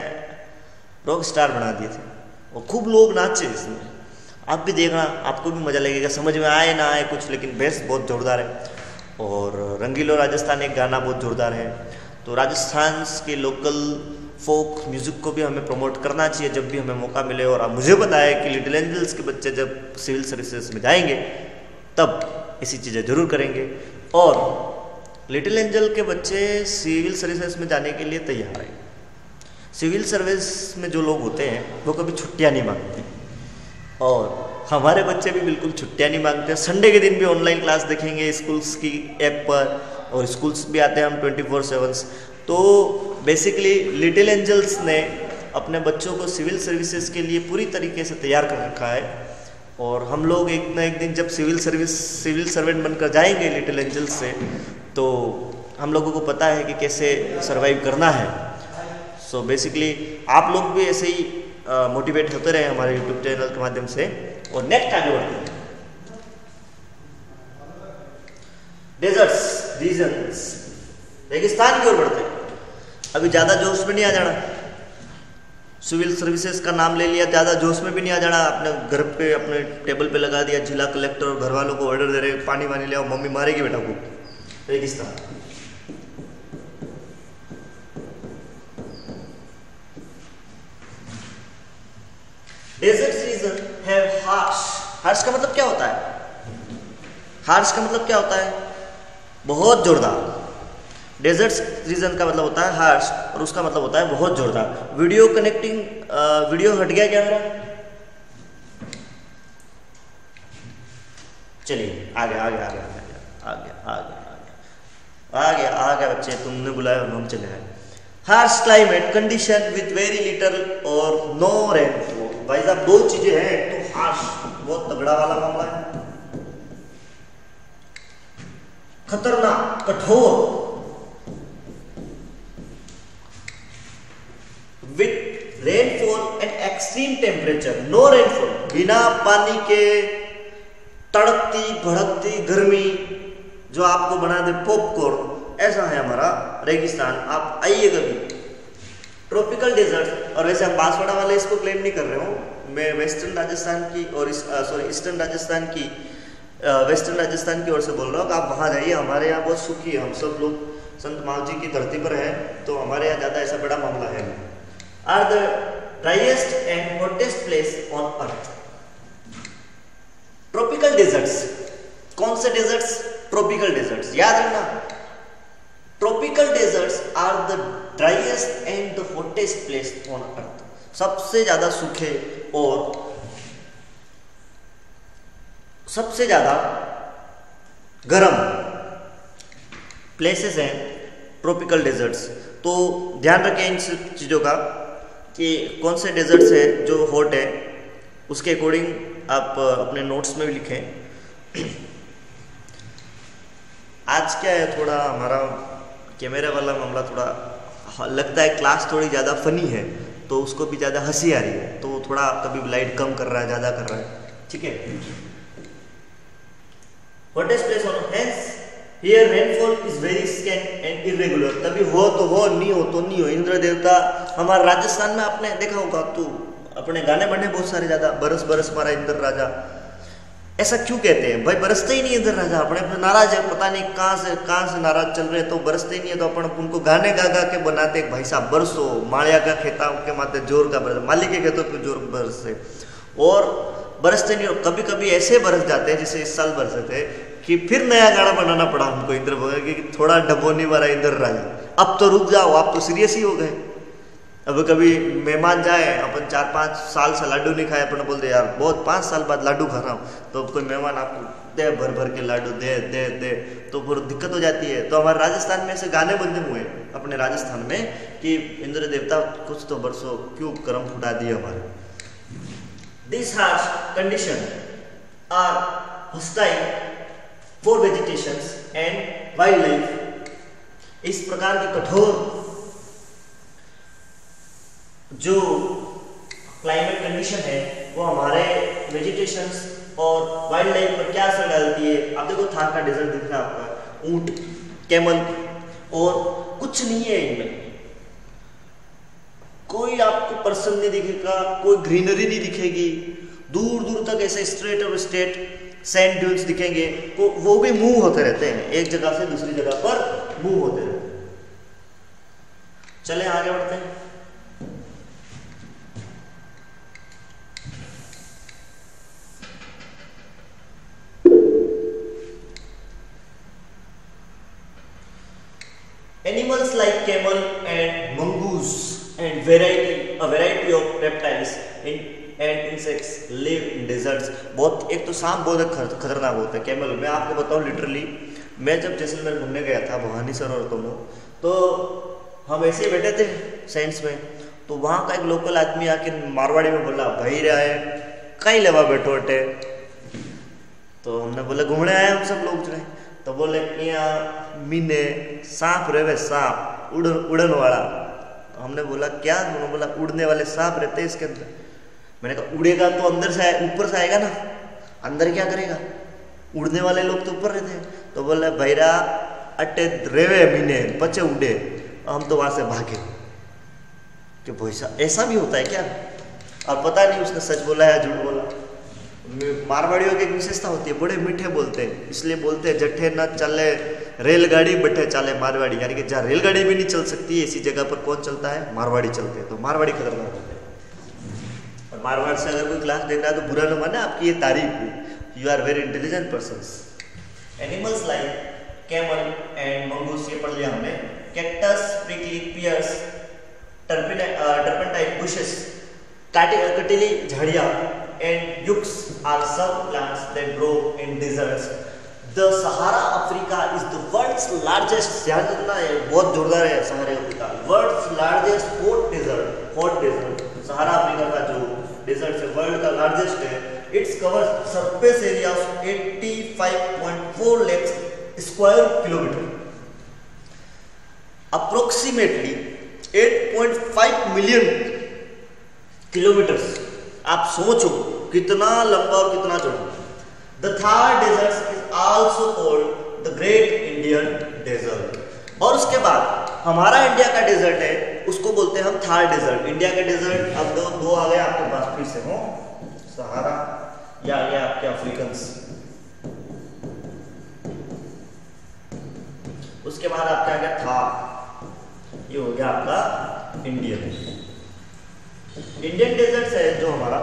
Speaker 1: रॉक स्टार बना दिए थे और खूब लोग नाचे इसमें। आप भी देखना, आपको भी मज़ा लगेगा, समझ में आए ना आए कुछ, लेकिन बेस बहुत जोरदार है। और रंगीलो राजस्थान एक गाना बहुत जोरदार है। तो राजस्थान के लोकल फोक म्यूज़िक को भी हमें प्रमोट करना चाहिए जब भी हमें मौका मिले। और अब मुझे पता है कि लिटिल एंजल्स के बच्चे जब सिविल सर्विसेज में जाएंगे तब ऐसी चीज़ें ज़रूर करेंगे। और लिटिल एंजल के बच्चे सिविल सर्विसेज में जाने के लिए तैयार हैं। सिविल सर्विस में जो लोग होते हैं वो कभी छुट्टियाँ नहीं मांगते और हमारे बच्चे भी बिल्कुल छुट्टियाँ नहीं मांगते। संडे के दिन भी ऑनलाइन क्लास देखेंगे स्कूल्स की ऐप पर, और स्कूल्स भी आते हैं हम 24/7। तो बेसिकली लिटिल एंजल्स ने अपने बच्चों को सिविल सर्विसेज के लिए पूरी तरीके से तैयार कर रखा है। और हम लोग एक ना एक दिन जब सिविल सर्वेंट बनकर जाएंगे लिटिल एंजल्स से, तो हम लोगों को पता है कि कैसे सरवाइव करना है। सो बेसिकली आप लोग भी ऐसे ही मोटिवेट होते रहे हमारे यूट्यूब चैनल के माध्यम से। और नेक्स्ट आगे बढ़ते हैं, डेजर्ट्स, रीजन्स, रेगिस्तान की ओर बढ़ते हैं। अभी ज़्यादा जोश में नहीं आ जाना, सिविल सर्विसेज का नाम ले लिया, ज़्यादा जोश में भी नहीं आ जाना। अपने घर पे अपने टेबल पे लगा दिया जिला कलेक्टर और घर वालों को ऑर्डर दे रहे, पानी वानी ले आओ, मम्मी मारेगी बेटा को। रेगिस्तान, डेजर्ट रीजन है हार्श। हार्श का मतलब क्या होता है? हार्श का मतलब क्या होता है? बहुत जोरदार। डेजर्ट रीजन का मतलब होता है हार्श और उसका मतलब होता है बहुत जोरदार। वीडियो कनेक्टिंग, वीडियो हट गया क्या मेरा? चलिए आगे आगे आगे आगे आगे आगे आगे आगे बच्चे, तुमने बुलाया और हम चले आए। Harsh climate condition with very little और नो रेनफॉल। भाई साहब दो चीजें हैं, तो हार्श बहुत तगड़ा वाला मामला है, खतरनाक, कठोर, with rainfall and extreme temperature. No rainfall, बिना पानी के तड़कती भड़कती गर्मी जो आपको बना दे पॉपकॉर्न, ऐसा है हमारा रेगिस्तान। आप आइए कभी। ट्रॉपिकल डेजर्ट, और वैसे हम बांसवाड़ा वाले इसको क्लेम नहीं कर रहे हूँ, मैं वेस्टर्न राजस्थान की और ईस्टर्न राजस्थान की, वेस्टर्न राजस्थान की ओर से बोल रहा हूँ कि आप वहाँ जाइए। हमारे यहाँ बहुत सुखी है, हम सब लोग संत माव जी की धरती पर हैं, तो हमारे यहाँ ज़्यादा ऐसा बड़ा मामला है। Are the driest and hottest place on earth. Tropical deserts, कौन से डेजर्ट्स? ट्रॉपिकल डेजर्ट्स, याद रखना। Tropical deserts are the driest and the hottest place on earth. सबसे ज्यादा सूखे और सबसे ज्यादा गर्म प्लेसेस हैं ट्रॉपिकल डेजर्ट्स। तो ध्यान रखें इन सब चीज़ों का कि कौन से डेजर्ट्स है जो हॉट है, उसके अकॉर्डिंग आप अपने नोट्स में भी लिखें। आज क्या है, थोड़ा हमारा कैमरे वाला मामला थोड़ा लगता है क्लास थोड़ी ज़्यादा फनी है, तो उसको भी ज़्यादा हंसी आ रही है, तो थोड़ा कभी लाइट कम कर रहा है, ज़्यादा कर रहा है, ठीक है। Hottest place on hence here rainfall is very scent and irregular. तभी हो तो हो, नहीं हो तो नहीं हो। इंद्र देवता हमारे राजस्थान में आपने देखा होगा, तो अपने गाने बने बहुत सारे, ज़्यादा बरस बरस मारा इंद्र राजा। ऐसा क्यों कहते हैं भाई? बरसते ही नहीं इंद्र राजा, अपने नाराज है, पता नहीं कहाँ से नाराज चल रहे हैं, तो बरसते ही नहीं है। तो अपन उनको गाने गा गा के बनाते, भाई साहब बरसो, माड़िया का खेता के माथे जोर का बरस, माली के खेतों पे जोर बरसे, और बरसते नहीं। और कभी कभी ऐसे बरस जाते हैं जैसे इस साल बरसे थे कि फिर नया गाना बनाना पड़ा हमको इंद्र भगवान की, थोड़ा डबोनी वाला इंद्र राजा, अब तो रुक जाओ, आप तो सीरियस ही हो गए। अब कभी मेहमान जाए, अपन 4-5 साल से लाडू नहीं खाए, अपन बोलते यार बहुत 5 साल बाद लाडू खा रहा हूँ, तो कोई मेहमान आपको दे भर भर के लाडू दे दे दे, तो फिर दिक्कत हो जाती है। तो हमारे राजस्थान में ऐसे गाने बंदे हुए अपने राजस्थान में कि इंद्र देवता कुछ तो बरसों क्यों कर्म फुटा दिए हमारे। This harsh condition are hostile for vegetations and wildlife. इस प्रकार की कठोर जो क्लाइमेट कंडीशन है वो हमारे वेजिटेशंस और वाइल्ड लाइफ पर क्या असर डालती है। आप देखो थार का डेजर्ट दिख रहा है आपका, ऊंट, कैमल, और कुछ नहीं है इनमें, कोई आपको पर्सन नहीं दिखेगा, कोई ग्रीनरी नहीं दिखेगी, दूर दूर तक ऐसे स्ट्रेट और स्ट्रेट सैंड ड्यून्स दिखेंगे, वो भी मूव होते रहते हैं, एक जगह से दूसरी जगह पर मूव होते रहते हैं। चलें आगे बढ़ते हैं। Animals like camel and mongoose and a variety of reptiles and insects live in deserts। बहुत, एक तो सांप बहुत खतरनाक होता है कैमल। मैं आपको बताऊं लिटरली, मैं जब जैसलमेर घूमने गया था भवानी सर और तुम, तो हम ऐसे ही बैठे थे साइंस में, तो वहाँ का एक लोकल आदमी आके मारवाड़ी में बोला, भाई रहा है कहीं लेवा बैठो अटे। तो हमने बोले घूमने आए हम सब लोग जो, तो बोले यहाँ मीने सांप रहे, सांप उड़न वाला। हमने बोला क्या? उन्होंने बोला उड़ने वाले सांप रहते हैं इसके अंदर। मैंने कहा उड़ेगा तो अंदर से ऊपर से आएगा ना, अंदर क्या करेगा, उड़ने वाले लोग तो ऊपर रहते हैं। तो बोले भैरा अटे रेवे मीने पचे उड़े, हम तो वहां से भागे। कि भैसा ऐसा भी होता है क्या? और पता नहीं उसने सच बोला या झूठ बोला। मारवाड़ियों की एक विशेषता होती है, बड़े मीठे बोलते हैं, इसलिए बोलते हैं जट्ठे न चले रेलगाड़ी बट्ठे चाले मारवाड़ी, यानी कि जहाँ रेलगाड़ी भी नहीं चल सकती ऐसी जगह पर कौन चलता है? मारवाड़ी चलते हैं। तो मारवाड़ी खतरनाक होते हैं। और मारवाड़ से अगर कोई क्लास देख रहा है तो बुरा न माने, आपकी ये तारीफ हुई, you are very intelligent persons. Animals like camel and mongoose, ये पढ़ लिया हमने। Cactus, prickly pears, turpentine bushes, कटीली झाड़ियाँ and yucks are some plants that grow in deserts. The Sahara Africa is the world's largest, ध्यान रखना है बहुत जोरदार है, Sahara Africa world's largest hot desert. Sahara Africa का जो डेजर्ट है वर्ल्ड का लार्जेस्ट है। It's covers surface area of 85.4 lakh square kilometre, approximately 8.5 million kilometres. आप सोचो कितना लंबा और कितना चौड़ा। The Thar desert is also called the great Indian desert. और उसके बाद हमारा इंडिया का डेजर्ट है, उसको बोलते हैं हम थार डेजर्ट। इंडिया के डेजर्ट अब दो आ गए आपके पास फिर से, हो सहारा या आ गया आपके अफ्रीकन्स। उसके बाद आपका आ गया थार, ये हो गया आपका इंडियन डेजर्ट्स है जो हमारा,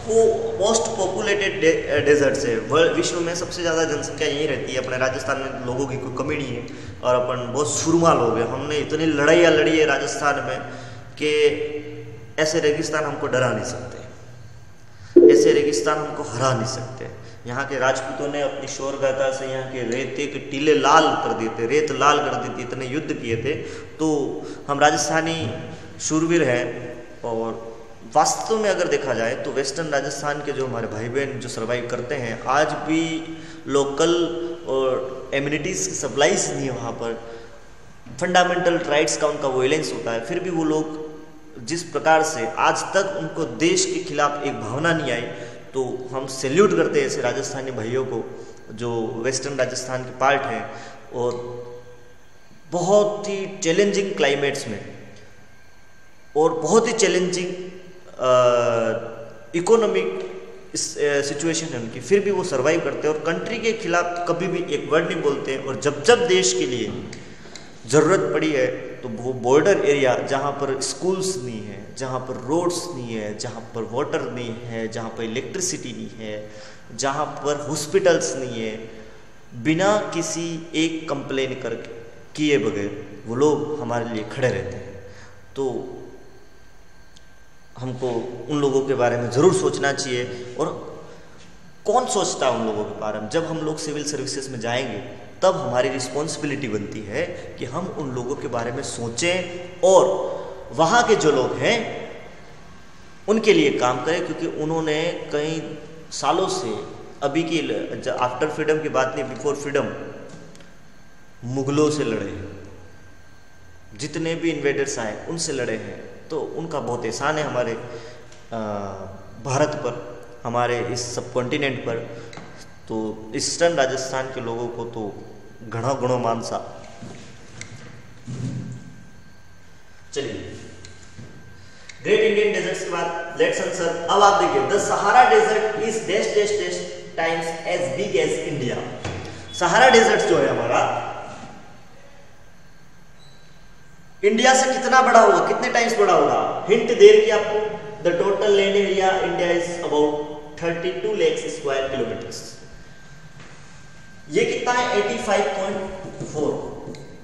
Speaker 1: वो मोस्ट पॉपुलेटेड डेजर्ट्स है। विश्व में सबसे ज़्यादा जनसंख्या यही रहती है। अपने राजस्थान में लोगों की कोई कमी नहीं है, और अपन बहुत सुरमा लोग हैं। हमने इतनी लड़ाइयाँ लड़ी है राजस्थान में कि ऐसे रेगिस्तान हमको डरा नहीं सकते, ऐसे रेगिस्तान हमको हरा नहीं सकते। यहाँ के राजपूतों ने अपनी शौर्यगाथा से यहाँ के रेते के टीले लाल कर दिए थे, रेत लाल कर दी थी, इतने युद्ध किए थे। तो हम राजस्थानी शूरवीर हैं। और वास्तव में अगर देखा जाए तो वेस्टर्न राजस्थान के जो हमारे भाई बहन जो सर्वाइव करते हैं, आज भी लोकल और एम्यूनिटीज़ की सप्लाईज नहीं है वहाँ पर, फंडामेंटल राइट्स का उनका वोलेंस होता है। फिर भी वो लोग जिस प्रकार से आज तक उनको देश के खिलाफ एक भावना नहीं आई, तो हम सैल्यूट करते हैं ऐसे राजस्थानी भाइयों को जो वेस्टर्न राजस्थान के पार्ट हैं। और बहुत ही चैलेंजिंग क्लाइमेट्स में और बहुत ही चैलेंजिंग इकोनॉमिक सिचुएशन है उनकी, फिर भी वो सरवाइव करते हैं और कंट्री के खिलाफ कभी भी एक वर्ड नहीं बोलते हैं। और जब जब देश के लिए ज़रूरत पड़ी है तो वो बॉर्डर एरिया जहाँ पर स्कूल्स नहीं है, जहाँ पर रोड्स नहीं है, जहाँ पर वाटर नहीं है, जहाँ पर इलेक्ट्रिसिटी नहीं है, जहाँ पर हॉस्पिटल्स नहीं है, बिना किसी एक कंप्लेन कर किए बगैर वो लोग हमारे लिए खड़े रहते हैं। तो हमको उन लोगों के बारे में ज़रूर सोचना चाहिए। और कौन सोचता है उन लोगों के बारे में? जब हम लोग सिविल सर्विसेज में जाएंगे तब हमारी रिस्पॉन्सिबिलिटी बनती है कि हम उन लोगों के बारे में सोचें और वहाँ के जो लोग हैं उनके लिए काम करें, क्योंकि उन्होंने कई सालों से, अभी की आफ्टर फ्रीडम की बात नहीं, बिफोर फ्रीडम मुगलों से लड़े हैं, जितने भी इन्वेडर्स आए उनसे लड़े हैं। तो उनका बहुत एहसान है हमारे भारत पर, हमारे इस सब कॉन्टिनेंट पर। तो ईस्टर्न राजस्थान के लोगों को तो घणा गुणो मान सा। चलिए, ग्रेट इंडियन डेजर्ट्स के बाद लेट्स आंसर। अब आप देखिए, the Sahara desert is dash dash dash times as big as India. Sahara desert जो है हमारा इंडिया से कितना बड़ा होगा, कितने टाइम्स बड़ा होगा? हिंट दे रही है आपको। The total land area India is about 32 lakh square kilometres. ये कितना है? 85.4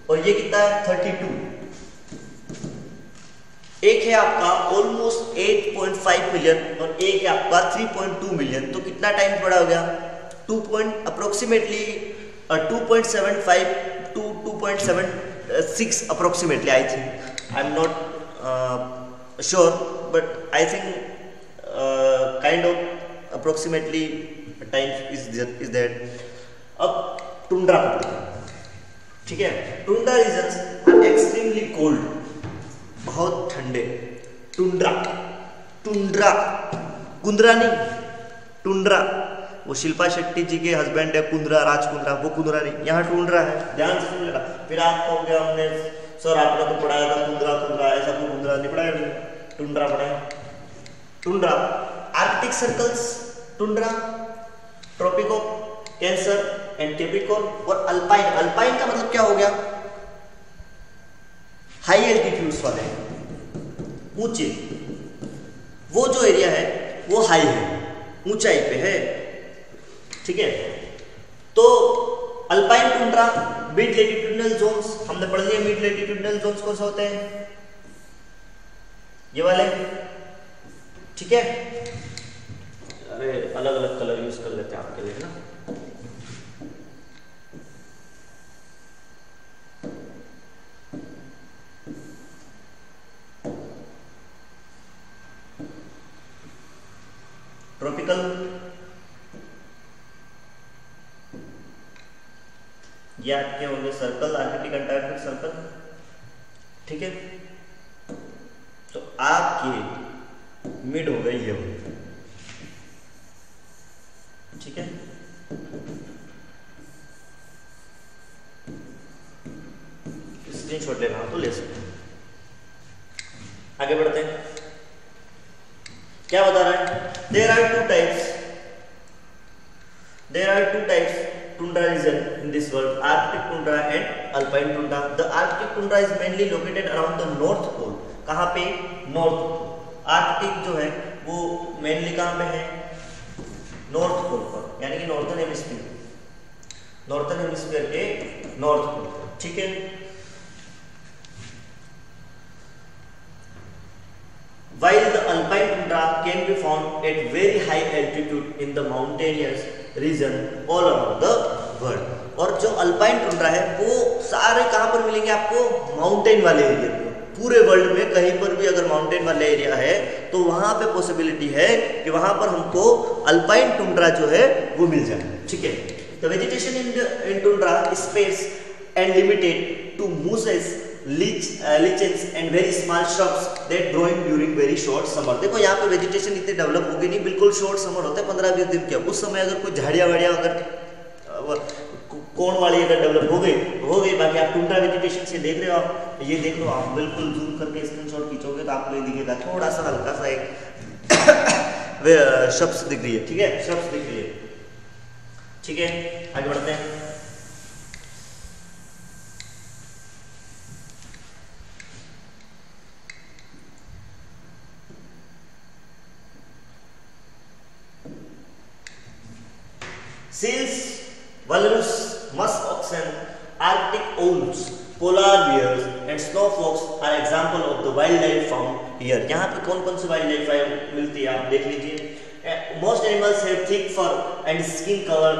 Speaker 1: और ये कितना है? 32। एक है आपका ऑलमोस्ट 8.5 मिलियन और एक है आपका 3.2 मिलियन। तो कितना टाइम्स बड़ा हो गया? 2.75 to 2.76 approximately, I think. I'm not sure, but I think kind of approximately times is that. अब टुंड्रा पढ़ते हैं, ठीक है? Tundra regions are extremely cold, बहुत ठंडे। टुंड्रा, टुंड्रा, कुंद्रा नहीं, टुंड्रा। वो शिल्पा शेट्टी जी के हस्बैंड है कुंद्रा, राज कुंद्रा, वो कुंद्रा नहीं, यहाँ टुंड्रा है, ध्यान से सुन लेना। फिर आप कहोगे हमने सर आपने तो पढ़ाया था कुंद्रा कुंद्रा, ऐसा कोई कुंद्रा नहीं पढ़ाया, नहीं, टुंड्रा पढ़ाया। Tundra, Arctic circles, tundra, tropic, cancer and Capricorn. और अल्पाइन, अल्पाइन का मतलब क्या हो गया? हाई एल्टीट्यूड्स वाले, ऊंचे। वो जो एरिया है वो हाई है, ऊंचाई पे है, ठीक है? तो alpine tundra, mid latitudinal zones, हमने पढ़ लिया मिड लैटिट्यूडनल जोन्स कौन से होते हैं? ये वाले, ठीक है? अरे अलग अलग कलर यूज कर लेते हैं आपके लिए ना। ट्रॉपिकल, ये आपके होंगे सर्कल, आर्कटिक अंटार्कटिक सर्कल, ठीक है? तो आपके मिड हो गई ये, ठीक है? स्क्रीनशॉट लेना हो तो ले सकते हैं। आगे बढ़ते हैं, क्या बता रहा है? There are two types tundra region in this world, Arctic tundra and alpine tundra. The Arctic tundra is mainly located around the North Pole. कहाँ पे? North Pole. Arctic जो है वो mainly कहाँ पे है? North Pole पर, यानी कि Northern Hemisphere के North Pole, ठीक है? While the alpine tundra can be found at very high altitude in the mountainous region all around the world. और जो अल्पाइन टुंड्रा है वो सारे कहाँ पर मिलेंगे आपको? माउंटेन वाले एरिया में। पूरे वर्ल्ड में कहीं पर भी अगर माउंटेन वाला एरिया है तो वहाँ पे पॉसिबिलिटी है कि वहाँ पर हमको अल्पाइन टुंड्रा जो है वो मिल जाए, ठीक है? The vegetation in tundra is sparse and limited to mosses, lichens and very small shrubs that growing during very short summer. देखो यहाँ पे वेजिटेशन इतने डेवलप होगी नहीं, बिल्कुल शॉर्ट समर होता है 15-20 दिन के। उस समय अगर कोई झाड़ियाँ वाड़ियाँ अगर कोण वाली अगर डेवलप हो गई तो हो गई। बाकी आप टुंड्रा वेजिटेशन से देख रहे हो, आप ये देख लो, आप बिल्कुल जूम करके स्क्रीनशॉट खींचोगे तो आपको ये दिखेगा थोड़ा सा हल्का सा एक शब्द दिख रही है, ठीक है? शब्द दिख रही है, ठीक है? आगे बढ़ते हैं। Seals, walrus, musk oxen, Arctic owls, polar bears and snow fox are example of the wildlife found year. यहाँ पे कौन कौन सी वाइल्ड लाइफ मिलती है आप देख लीजिए। Most animals have thick fur and skin cover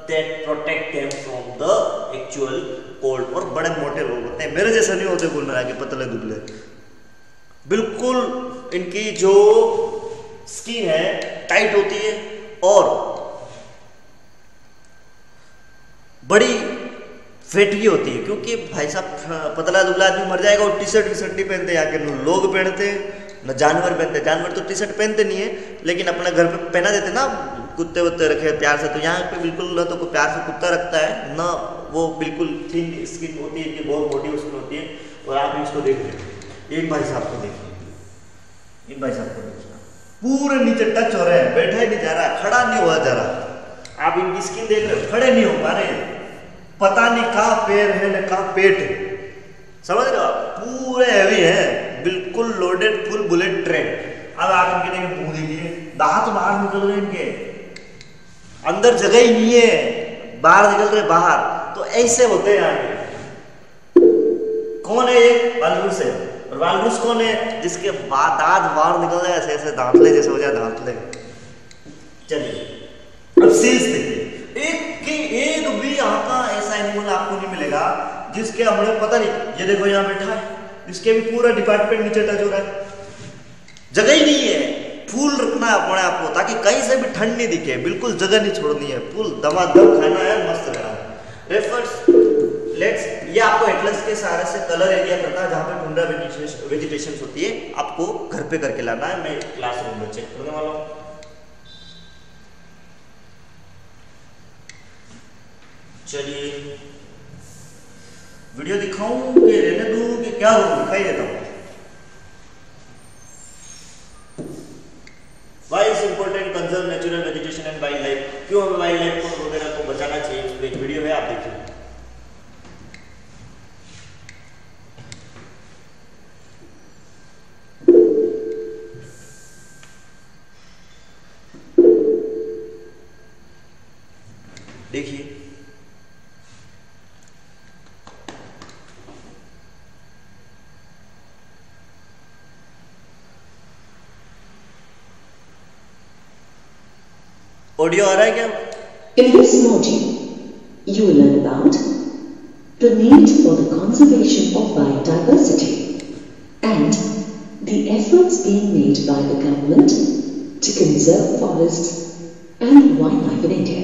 Speaker 1: that protect them from the actual cold. और बड़े मोटे लोग होते हैं, मेरे जैसा नहीं होते कुल मिला के, पतले दुबले, बिल्कुल इनकी जो स्किन है टाइट होती है और बड़ी फेटगी होती है। क्योंकि भाई साहब पतला दुबला आदमी मर जाएगा और टी शर्ट नहीं पहनते, यहाँ के लोग पहनते हैं न जानवर पहनते। जानवर तो टी शर्ट पहनते नहीं है, लेकिन अपने घर पे पहना देते ना, कुत्ते वुत्ते रखे प्यार से। तो यहाँ पे बिल्कुल न तो कोई प्यार से कुत्ता रखता है, न वो बिल्कुल थिन स्किन होती है, इनकी बहुत मोटी स्किन होती है। और आप इसको देख रहे हैं, एक भाई साहब को देखिए, इन भाई साहब को देखिए, पूरे नीचे टच हो रहे हैं, बैठा ही नहीं जा रहा, खड़ा नहीं हुआ जा रहा। आप इनकी स्किन देख रहे हो, खड़े नहीं हो पा रहे, पता नहीं कहाँ पैर है न कहाँ पेट है, समझ रहे हो आप, पूरे हैवी है, बिल्कुल लोडेड फुल बुलेट ट्रेन। अब आप इनके देखें मुंह देखिए, दांत बाहर निकल रहे इनके, अंदर जगह ही नहीं है, बाहर निकल रहे बाहर। तो ऐसे होते हैं यहाँ के। कौन है ये? वालरूस है। और वालरूस कौन है? जिसके दांत बाहर निकल रहे, ऐसे ऐसे दांतले जैसे हो जाए दांतले। चलिए अब सील्स देखिए, एक भी यहाँ का ऐसा एनिमल आपको नहीं मिलेगा जिसके हमें पता नहीं, ये देखो यहाँ बैठा है, इसके भी पूरा डिपार्टमेंट नीचे टच हो रहा है, जगह ही नहीं है। फूल रखना है अपने आप को ताकि कहीं से भी ठंड नहीं दिखे, बिल्कुल जगह नहीं छोड़नी है, फुल दमादम खाना है, मस्त रहना है। रेफर्स लेट्स, ये आपको एटलस के सहारे से कलर एरिया करता है जहाँ पे टुंड्रा वेजिटेशन होती है, आपको घर पे करके लाना है। मैं क्लासरूम में चेक करने वाला हूँ। चलिए वीडियो दिखाऊं कि रहने दूं कि क्या हो, दिखाई देता हूं। Why is important conserve natural vegetation and wildlife? क्यों हमें वाइल्ड लाइफ को वगैरह को बचाना चाहिए? एक वीडियो है, आप देखिए। देखिए ऑडियो आ रहा है क्या?
Speaker 3: In this module, you will learn about the need for the conservation of biodiversity and the efforts being made by the government to conserve forests and wildlife in India.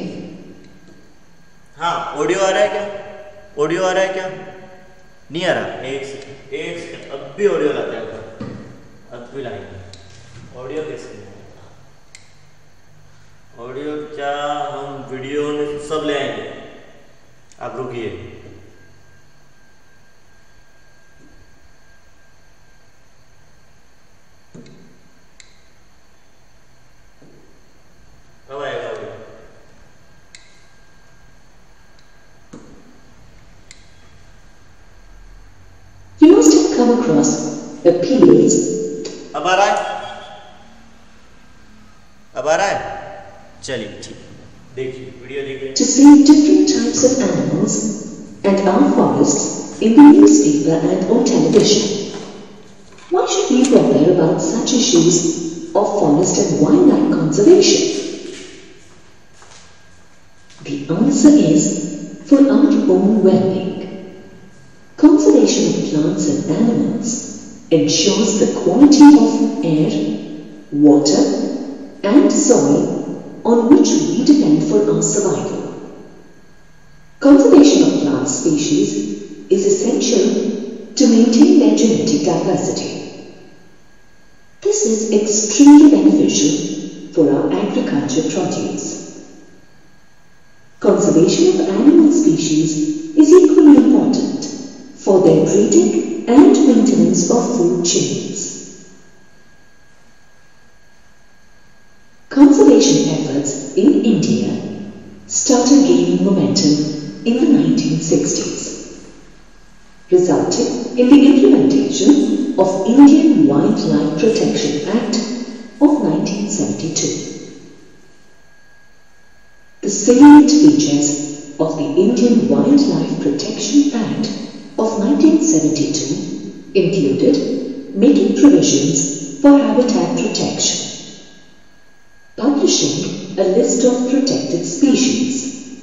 Speaker 1: हाँ, audio आ रहा है क्या? Audio आ रहा है क्या? नहीं आ रहा? एक सेकंड, अब भी ऑडियो लाते हैं, अब भी लाएंगे। ऑडियो कैसे? ऑडियो क्या हम वीडियो में सब ले आएंगे, आप रुकिए। कब आएगा audio?
Speaker 3: You must have come across appeals.
Speaker 1: अब आ रहा है? अब आ रहा है? चलिए ठीक, देखिए वीडियो देखिए।
Speaker 3: To see different types of animals and our forests in the newspaper and on television. Why should we bother about such issues of forest and wildlife conservation? The answer is for our own well-being. Conservation of plants and animals ensures the quality of air, water, and soil on which we depend for our survival. Conservation of plant species is essential to maintain their genetic diversity. This is extremely beneficial for our agriculture produce. Conservation of animal species is equally important for their breeding and maintenance of food chains. Conservation efforts in India started gaining momentum in the 1960s, resulting in the implementation of Indian Wildlife Protection Act of 1972. The salient features of the Indian Wildlife Protection Act of 1972 included making provisions for habitat protection, publishing a list of protected species,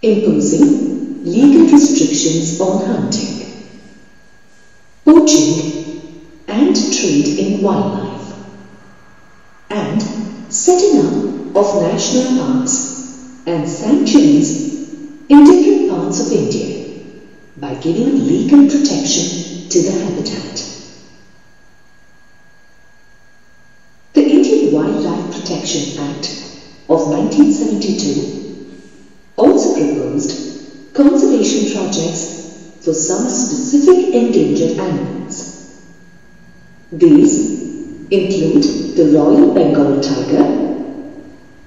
Speaker 3: imposing legal restrictions on hunting, poaching and trade in wildlife, and setting up of national parks and sanctuaries in different parts of India by giving legal protection to the habitat. The Indian Wildlife Protection Act of 1972 also proposed conservation projects for some specific endangered animals. These include the Royal Bengal tiger,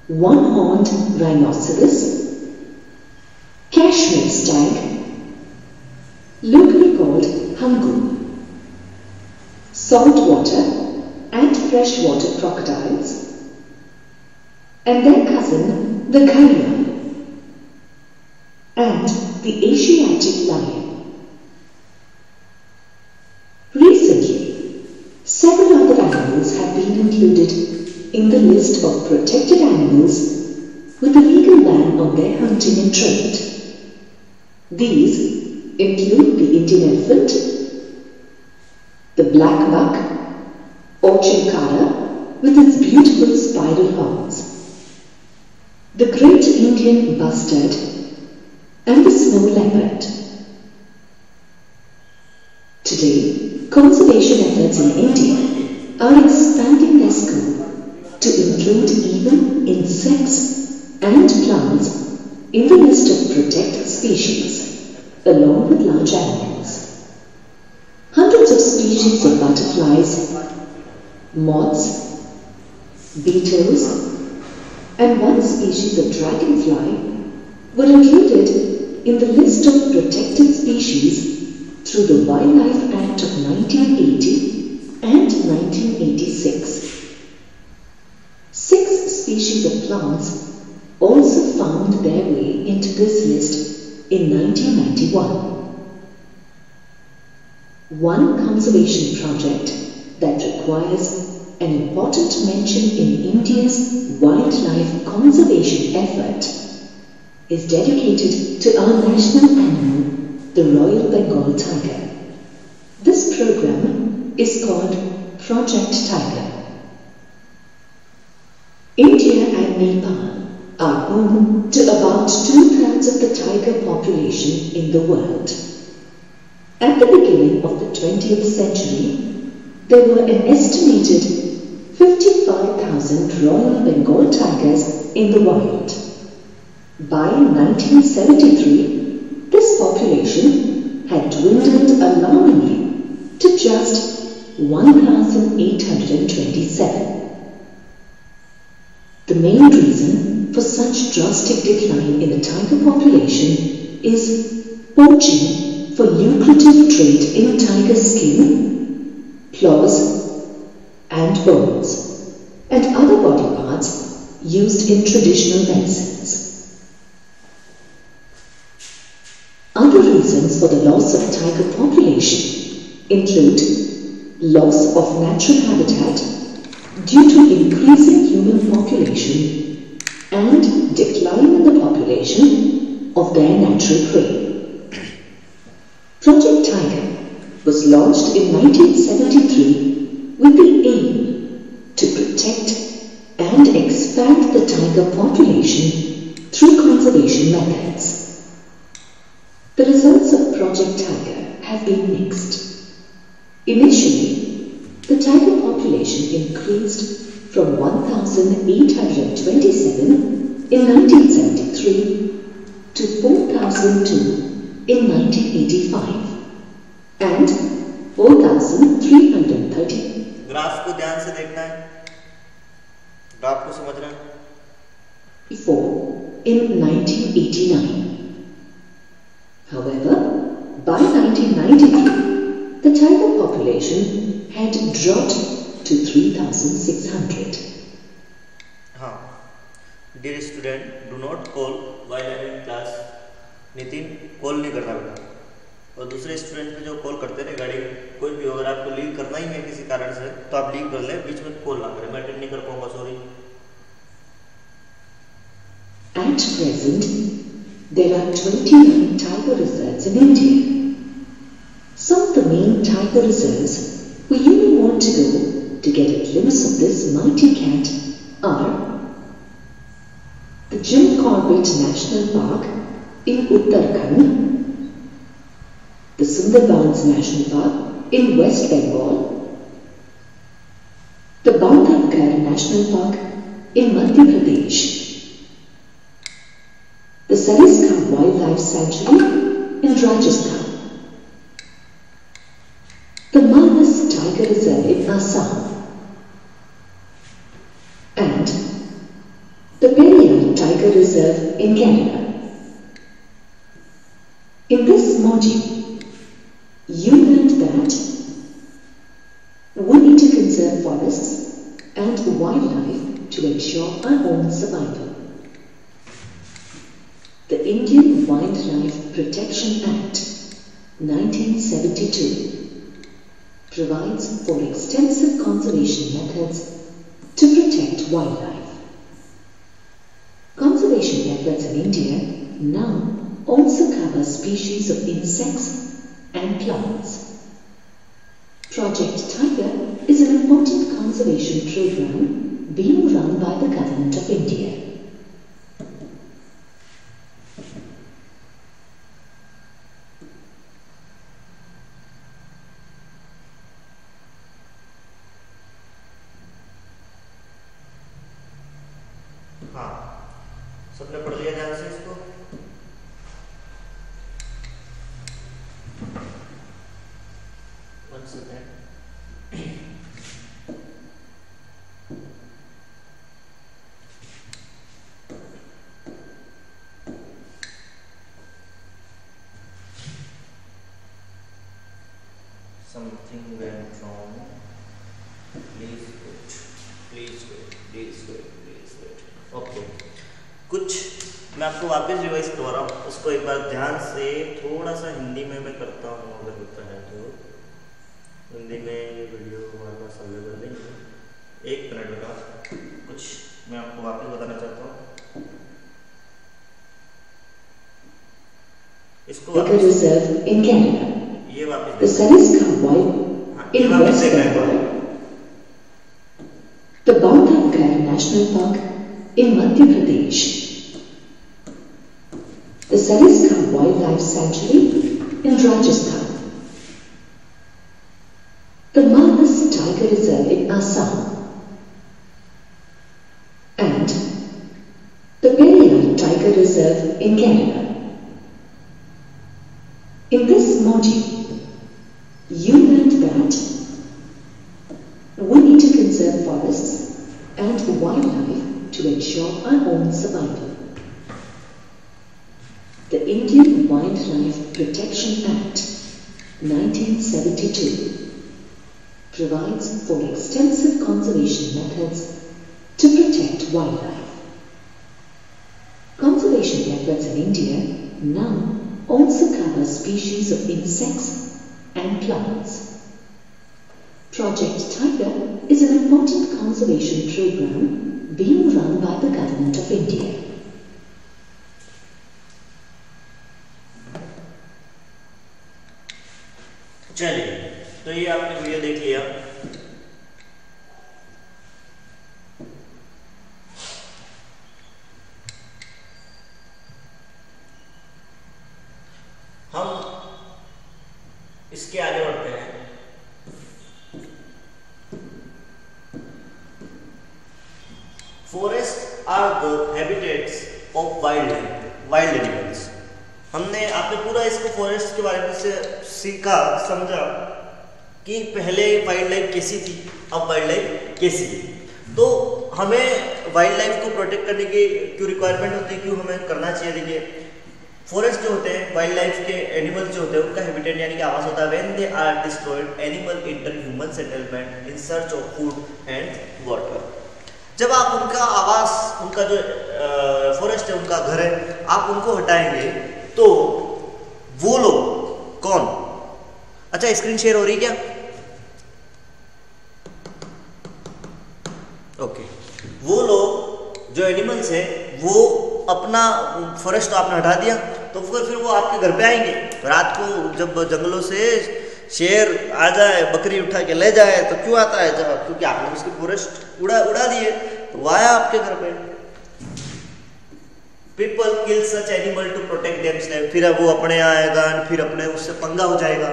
Speaker 3: one-horned rhinoceros, Kashmir stag, locally called hangu, saltwater and freshwater crocodiles, and their cousin the Gharia, and the Asiatic lion. Recently, several other animals have been included in the list of protected animals with a legal ban on their hunting and trade. These include the Indian elephant, the black buck, or chilkara with its beautiful spiral horns, the great Indian bustard, and the snow leopard. Today, conservation efforts in India are expanding their scope to include even insects and plants in the list of protected species, along with large animals. Hundreds of species of butterflies, moths, beetles, and one species of dragonfly were included in the list of protected species through the Wildlife Act of 1980 and 1986. 6 species of plants also found their way into this list in 1991. One conservation project that requires an important mention in India's wildlife conservation effort is dedicated to our national animal, the Royal Bengal tiger. This program is called Project Tiger. India and Nepal are home to about 2/3 of the tiger population in the world. At the beginning of the 20th century, there were an estimated 55,000 Royal Bengal tigers in the wild. By 1973, this population had dwindled alarmingly to just 1,827. The main reason for such drastic decline in the tiger population is poaching for lucrative trade in tiger skin, claws, and bones, and other body parts used in traditional medicines. Other reasons for the loss of tiger population include loss of natural habitat due to increasing human population and decline in the population of their natural prey. Project Tiger was launched in 1973 with the aim to protect and expand the tiger population through conservation methods. The results of Project Tiger have been mixed. Initially, the tiger population increased from 1,827 in 1973 to 4,002 in 1985 and 4,330.
Speaker 1: Graph को ध्यान से देखना है, graph को समझना है.
Speaker 3: In 1989. However, by 1993, the tiger population had dropped to 3,600.
Speaker 1: Dear student, do not call while I am in class. Nitin, call नहीं करना बेटा. और दूसरे स्टूडेंट पे जो कॉल करते हैं रिगार्डिंग कोई भी, अगर आपको लीव करना ही है किसी कारण से तो आप लीव कर लें, बीच में कॉल ना करें, मैं अटेंड नहीं कर पाऊंगा, sorry.
Speaker 3: At present, there are 29 tiger reserves in India. Some of the main tiger reserves where you may want to go to get a glimpse of this mighty cat are the Jim Corbett National Park in Uttarakhand, the Sundarbans National Park in West Bengal, the Bandhavgarh National Park in Madhya Pradesh, the Sariska Wildlife Sanctuary in Rajasthan, the Manas Tiger Reserve in Assam, and the Periyar Tiger Reserve in Canada. In this module, you learned that we need to conserve forests and wildlife to ensure our own survival. The Indian Wildlife Protection Act 1972 provides for extensive conservation methods to protect wildlife. Conservation efforts in India now also cover species of insects and plants. Project Tiger is an important conservation program being run by the Government of India.
Speaker 1: हाँ, सबने पढ़ लिया ध्यान से इसको? One second. Something went wrong. Please wait. Please wait. Please wait. Please wait. Okay, कुछ मैं आपको वापस रिवाइज करवा रहा हूँ, उसको एक बार ध्यान से थोड़ा सा हिंदी में मैं करता हूँ, अगर होता है तो। हिंदी में ये वीडियो हमारे पास अवेलेबल नहीं है, 1 मिनट का कुछ मैं आपको वापस बताना चाहता हूँ। इसको
Speaker 3: Tiger Reserve in Canada.
Speaker 1: ये वापस
Speaker 3: The Sariska Wild in West Bengal. The Bandhavgarh National Park in Madhya Pradesh, the Sariska Wildlife Sanctuary in Rajasthan, the Manas Tiger Reserve in Assam, and the Periyar Tiger Reserve in Canada. In this module, you learned that we need to conserve forests and wildlife to ensure our own survival. The Indian Wildlife Protection Act 1972 provides for extensive conservation methods to protect wildlife. Conservation efforts in India now also cover species of insects and plants. Project Tiger is an important conservation program being run by the Government of India.
Speaker 1: चलिए, तो ये आपने video देख लिया। हम इसके आगे बढ़ते हैं। Forest are the habitats of wild animals. हमने आपने पूरा इसको फॉरेस्ट के बारे में से सीखा, समझा कि पहले वाइल्ड लाइफ कैसी थी, अब वाइल्ड लाइफ कैसी है। तो हमें वाइल्ड लाइफ को प्रोटेक्ट करने की क्यों रिक्वायरमेंट होती है, क्यों हमें करना चाहिए? देखिए, फॉरेस्ट जो होते हैं, वाइल्ड लाइफ के एनिमल्स जो होते हैं, उनका हैबिटेट यानी कि आवास होता है when they are destroyed animal enter human settlement in search of food and water. जब आप उनका आवास, उनका जो फॉरेस्ट है, उनका घर है, आप उनको हटाएंगे तो वो लोग कौन? अच्छा, स्क्रीन शेयर हो रही क्या? ओके। वो लोग जो एनिमल्स है वो अपना फॉरेस्ट तो आपने हटा दिया, तो फिर वो आपके घर पे आएंगे। रात को जब जंगलों से शेर आ जाए, बकरी उठा के ले जाए, तो क्यों आता है? जब क्योंकि आपने उसकी फॉरेस्ट उड़ा दिए, तो वो आया आपके घर पे। People kill such animal to protect themselves, फिर अब वो अपने आएगा, फिर अपने उससे पंगा हो जाएगा,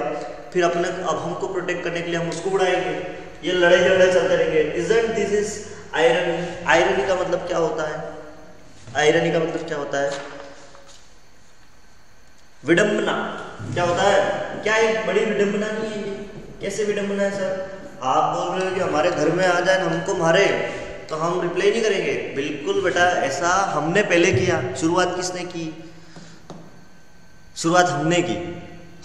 Speaker 1: फिर अपने अब हमको प्रोटेक्ट करने के लिए हम उसको उड़ाएंगे, ये लड़ाई झगड़े चलते रहेंगे। Isn't this is irony? Irony का मतलब क्या होता है? आयरनी का मतलब क्या होता है? विडंबना। क्या होता है? क्या एक बड़ी विडंबना नहीं है ये? कैसे विडंबना है सर? आप बोल रहे हो कि हमारे घर में आ जाए, हमको मारे, तो हम रिप्लाई नहीं करेंगे? बिल्कुल बेटा, ऐसा हमने पहले किया। शुरुआत किसने की? शुरुआत हमने की।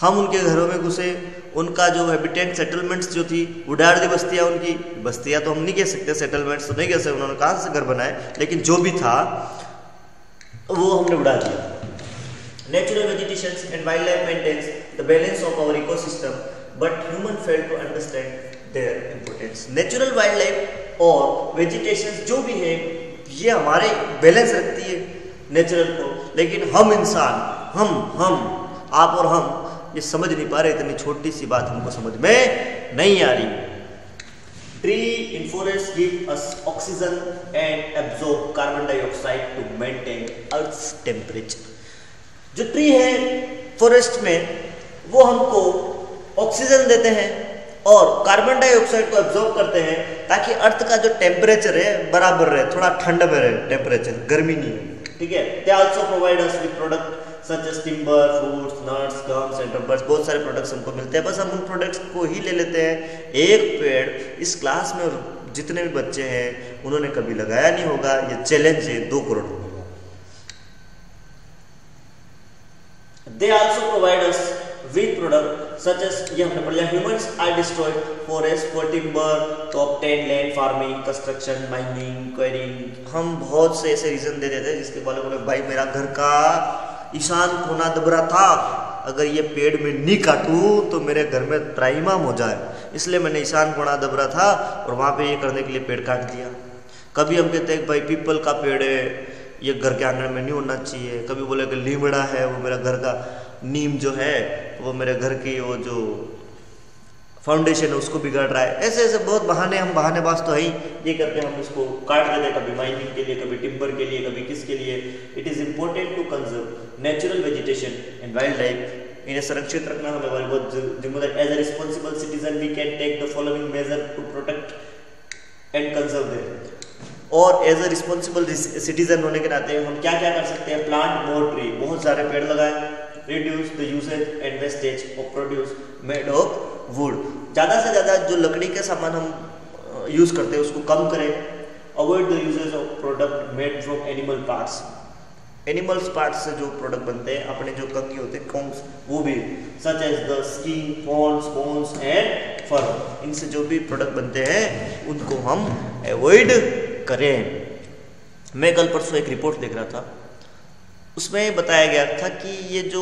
Speaker 1: हम उनके घरों में घुसे, उनका जो हैबिटेट सेटलमेंट्स जो थी, उड़ाड़ दी बस्तियाँ, उनकी बस्तियाँ तो हम नहीं कह सकते, सेटलमेंट्स तो नहीं कह सकते, उन्होंने कहाँ से घर बनाए, लेकिन जो भी था वो हमने उड़ा दिया। Natural vegetation and wildlife maintains the balance of our ecosystem, but human fail to understand their importance. Natural wildlife और vegetation जो भी है ये हमारे बैलेंस रखती है नेचुरल को, लेकिन हम इंसान, हम आप और हम ये समझ नहीं पा रहे। इतनी छोटी सी बात हमको समझ में नहीं आ रही। Tree in forest give us oxygen and absorb carbon dioxide to maintain Earth's temperature. जो ट्री है फॉरेस्ट में वो हमको ऑक्सीजन देते हैं और कार्बन डाइऑक्साइड को एब्जॉर्ब करते हैं, ताकि अर्थ का जो टेम्परेचर है बराबर रहे, थोड़ा ठंड में रहे टेम्परेचर, गर्मी नहीं हो। ठीक है। They also provide us with product such as timber, fruits, nuts, gums and rubbers. बहुत सारे प्रोडक्ट्स हमको मिलते हैं, बस हम उन प्रोडक्ट्स को ही ले लेते हैं। एक पेड़ इस क्लास में जितने भी बच्चे हैं उन्होंने कभी लगाया नहीं होगा। ये चैलेंज है 2 करोड़ का। They also provide us with product such as, ये हमने पढ़ लिया, humans are destroyed forest for timber to obtain land, farming, construction, mining, quarrying। हम बहुत से ऐसे रीजन दे देते हैं जिसके बारे में बोले भाई मेरा घर का ईशान कोना दबरा था, अगर ये पेड़ में नहीं काटूं तो मेरे घर में त्राहिमाम हो जाए, इसलिए मैंने ईशान कोना दबरा था और वहाँ पे ये करने के लिए पेड़ काट दिया। कभी हम कहते हैं भाई पीपल का पेड़ है, ये घर के आंगन में नहीं होना चाहिए। कभी बोले कि लीमड़ा है, वो मेरा घर का नीम जो है वो मेरे घर की वो जो फाउंडेशन है उसको बिगाड़ रहा है। ऐसे ऐसे बहुत बहाने, हम बहानेबाज तो है ही, ये करके हम इसको काट देते हैं, कभी माइनिंग के लिए, कभी टिम्बर के लिए, कभी किसके लिए। It is important to conserve natural vegetation and wildlife. इन्हें संरक्षित रखना हमें हमारी बहुत जिम्मेदारी। As a responsible citizen we can take the following measure to protect and conserve them. और एज अ रिस्पॉन्सिबल सिटीजन होने के नाते हम क्या क्या कर सकते हैं? प्लांट मोर ट्री, बहुत सारे पेड़ लगाएं। Reduce the usage and wastage of produce made of would, ज़्यादा से ज़्यादा जो लकड़ी के सामान हम यूज़ करते हैं उसको कम करें। Avoid the usage of product made from animal parts, animals parts से जो प्रोडक्ट बनते हैं, अपने जो कंगी होते हैं कॉन्स, वो भी, such as the skin, horns, bones and fur, इनसे जो भी प्रोडक्ट बनते हैं उनको हम अवॉइड करें। मैं कल परसों एक रिपोर्ट देख रहा था, उसमें बताया गया था कि ये जो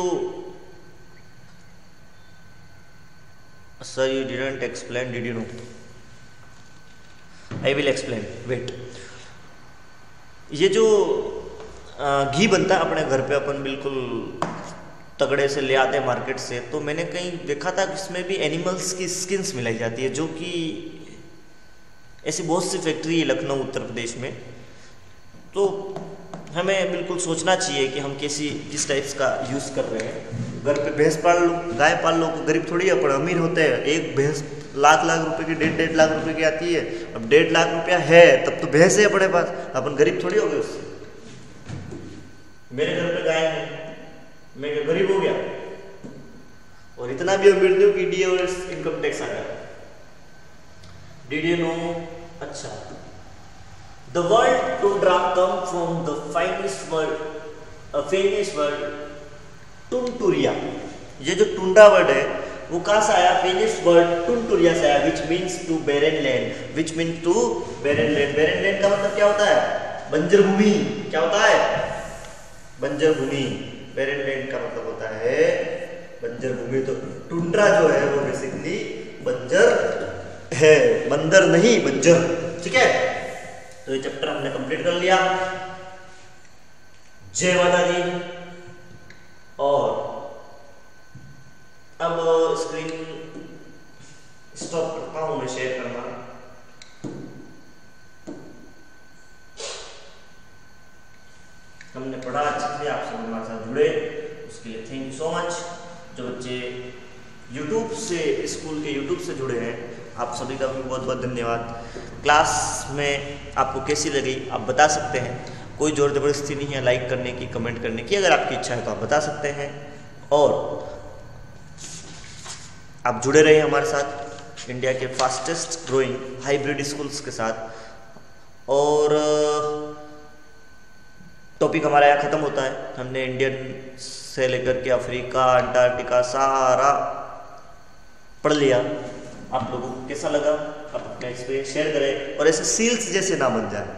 Speaker 1: sir you didn't explain, did you know? I will explain, wait. ये जो घी बनता है अपने घर पे, अपन बिल्कुल तगड़े से ले आते हैं मार्केट से, तो मैंने कहीं देखा था कि इसमें भी एनिमल्स की स्किन्स मिलाई जाती है, जो कि ऐसी बहुत सी फैक्ट्री है लखनऊ उत्तर प्रदेश में। तो हमें बिल्कुल सोचना चाहिए कि हम किस टाइप्स का यूज़ कर रहे हैं। घर पे भैंस पाल लो, गाय पाल लो, गरीब थोड़ी है, पर अमीर होते हैं। एक भैंस लाख रुपए की, 1.5 लाख रुपए की आती है। अब 1.5 लाख रुपया है तब तो भैंस है अपने पास, अपन गरीब थोड़ी हो गए उससे। मेरे घर पे गाय है, मैं क्या गरीब हो गया? और इतना भी अमीर नहीं हूं कि डी और इनकम टैक्स आ गया। Did you know? अच्छा, the word tundra come from the famous word tunturia. ये जो टुंड्रा वर्ड है वो कहाँ से आया? फेमस वर्ड टुनटुरिया से आया, which means to barren land, which means to barren land. Barren land का मतलब क्या होता है? बंजर भूमि। क्या होता है? बंजर भूमि। बैरन लैंड का मतलब होता है बंजर बंजर भूमि, तो टुंड्रा जो है वो बेसिकली बंजर है, बंदर नहीं बंजर। ठीक है, तो ये चैप्टर हमने कंप्लीट कर लिया। जय माता दी। और अब स्क्रीन स्टॉप करता हूं मैं शेयर करना। हमने पढ़ा अच्छे से, आप सब हमारे साथ जुड़े, उसके लिए थैंक यू सो मच। जो बच्चे YouTube से, स्कूल के YouTube से जुड़े हैं, आप सभी का भी बहुत बहुत धन्यवाद। क्लास में आपको कैसी लगी आप बता सकते हैं, कोई जोर जबरदस्ती नहीं है लाइक करने की, कमेंट करने की, अगर आपकी इच्छा है तो आप बता सकते हैं। और आप जुड़े रहे हमारे साथ इंडिया के फास्टेस्ट ग्रोइंग हाइब्रिड स्कूल्स के साथ। और टॉपिक हमारा यहाँ ख़त्म होता है। हमने इंडियन से लेकर के अफ्रीका, अंटार्कटिका सारा पढ़ लिया। आप लोगों को कैसा लगा, आप अपना एक्सपीरियंस शेयर करें। और ऐसे सील्स जैसे ना बन जाए,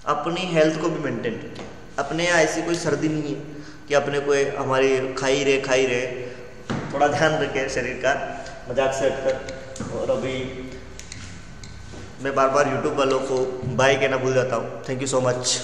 Speaker 1: अपनी हेल्थ को भी मेंटेन रखें। अपने यहाँ ऐसी कोई सर्दी नहीं है कि अपने को हमारी खाई रहे, थोड़ा ध्यान रखें शरीर का, मजाक से हटकर। और अभी मैं बार बार यूट्यूब वालों को बाय कहना भूल जाता हूँ। Thank you so much.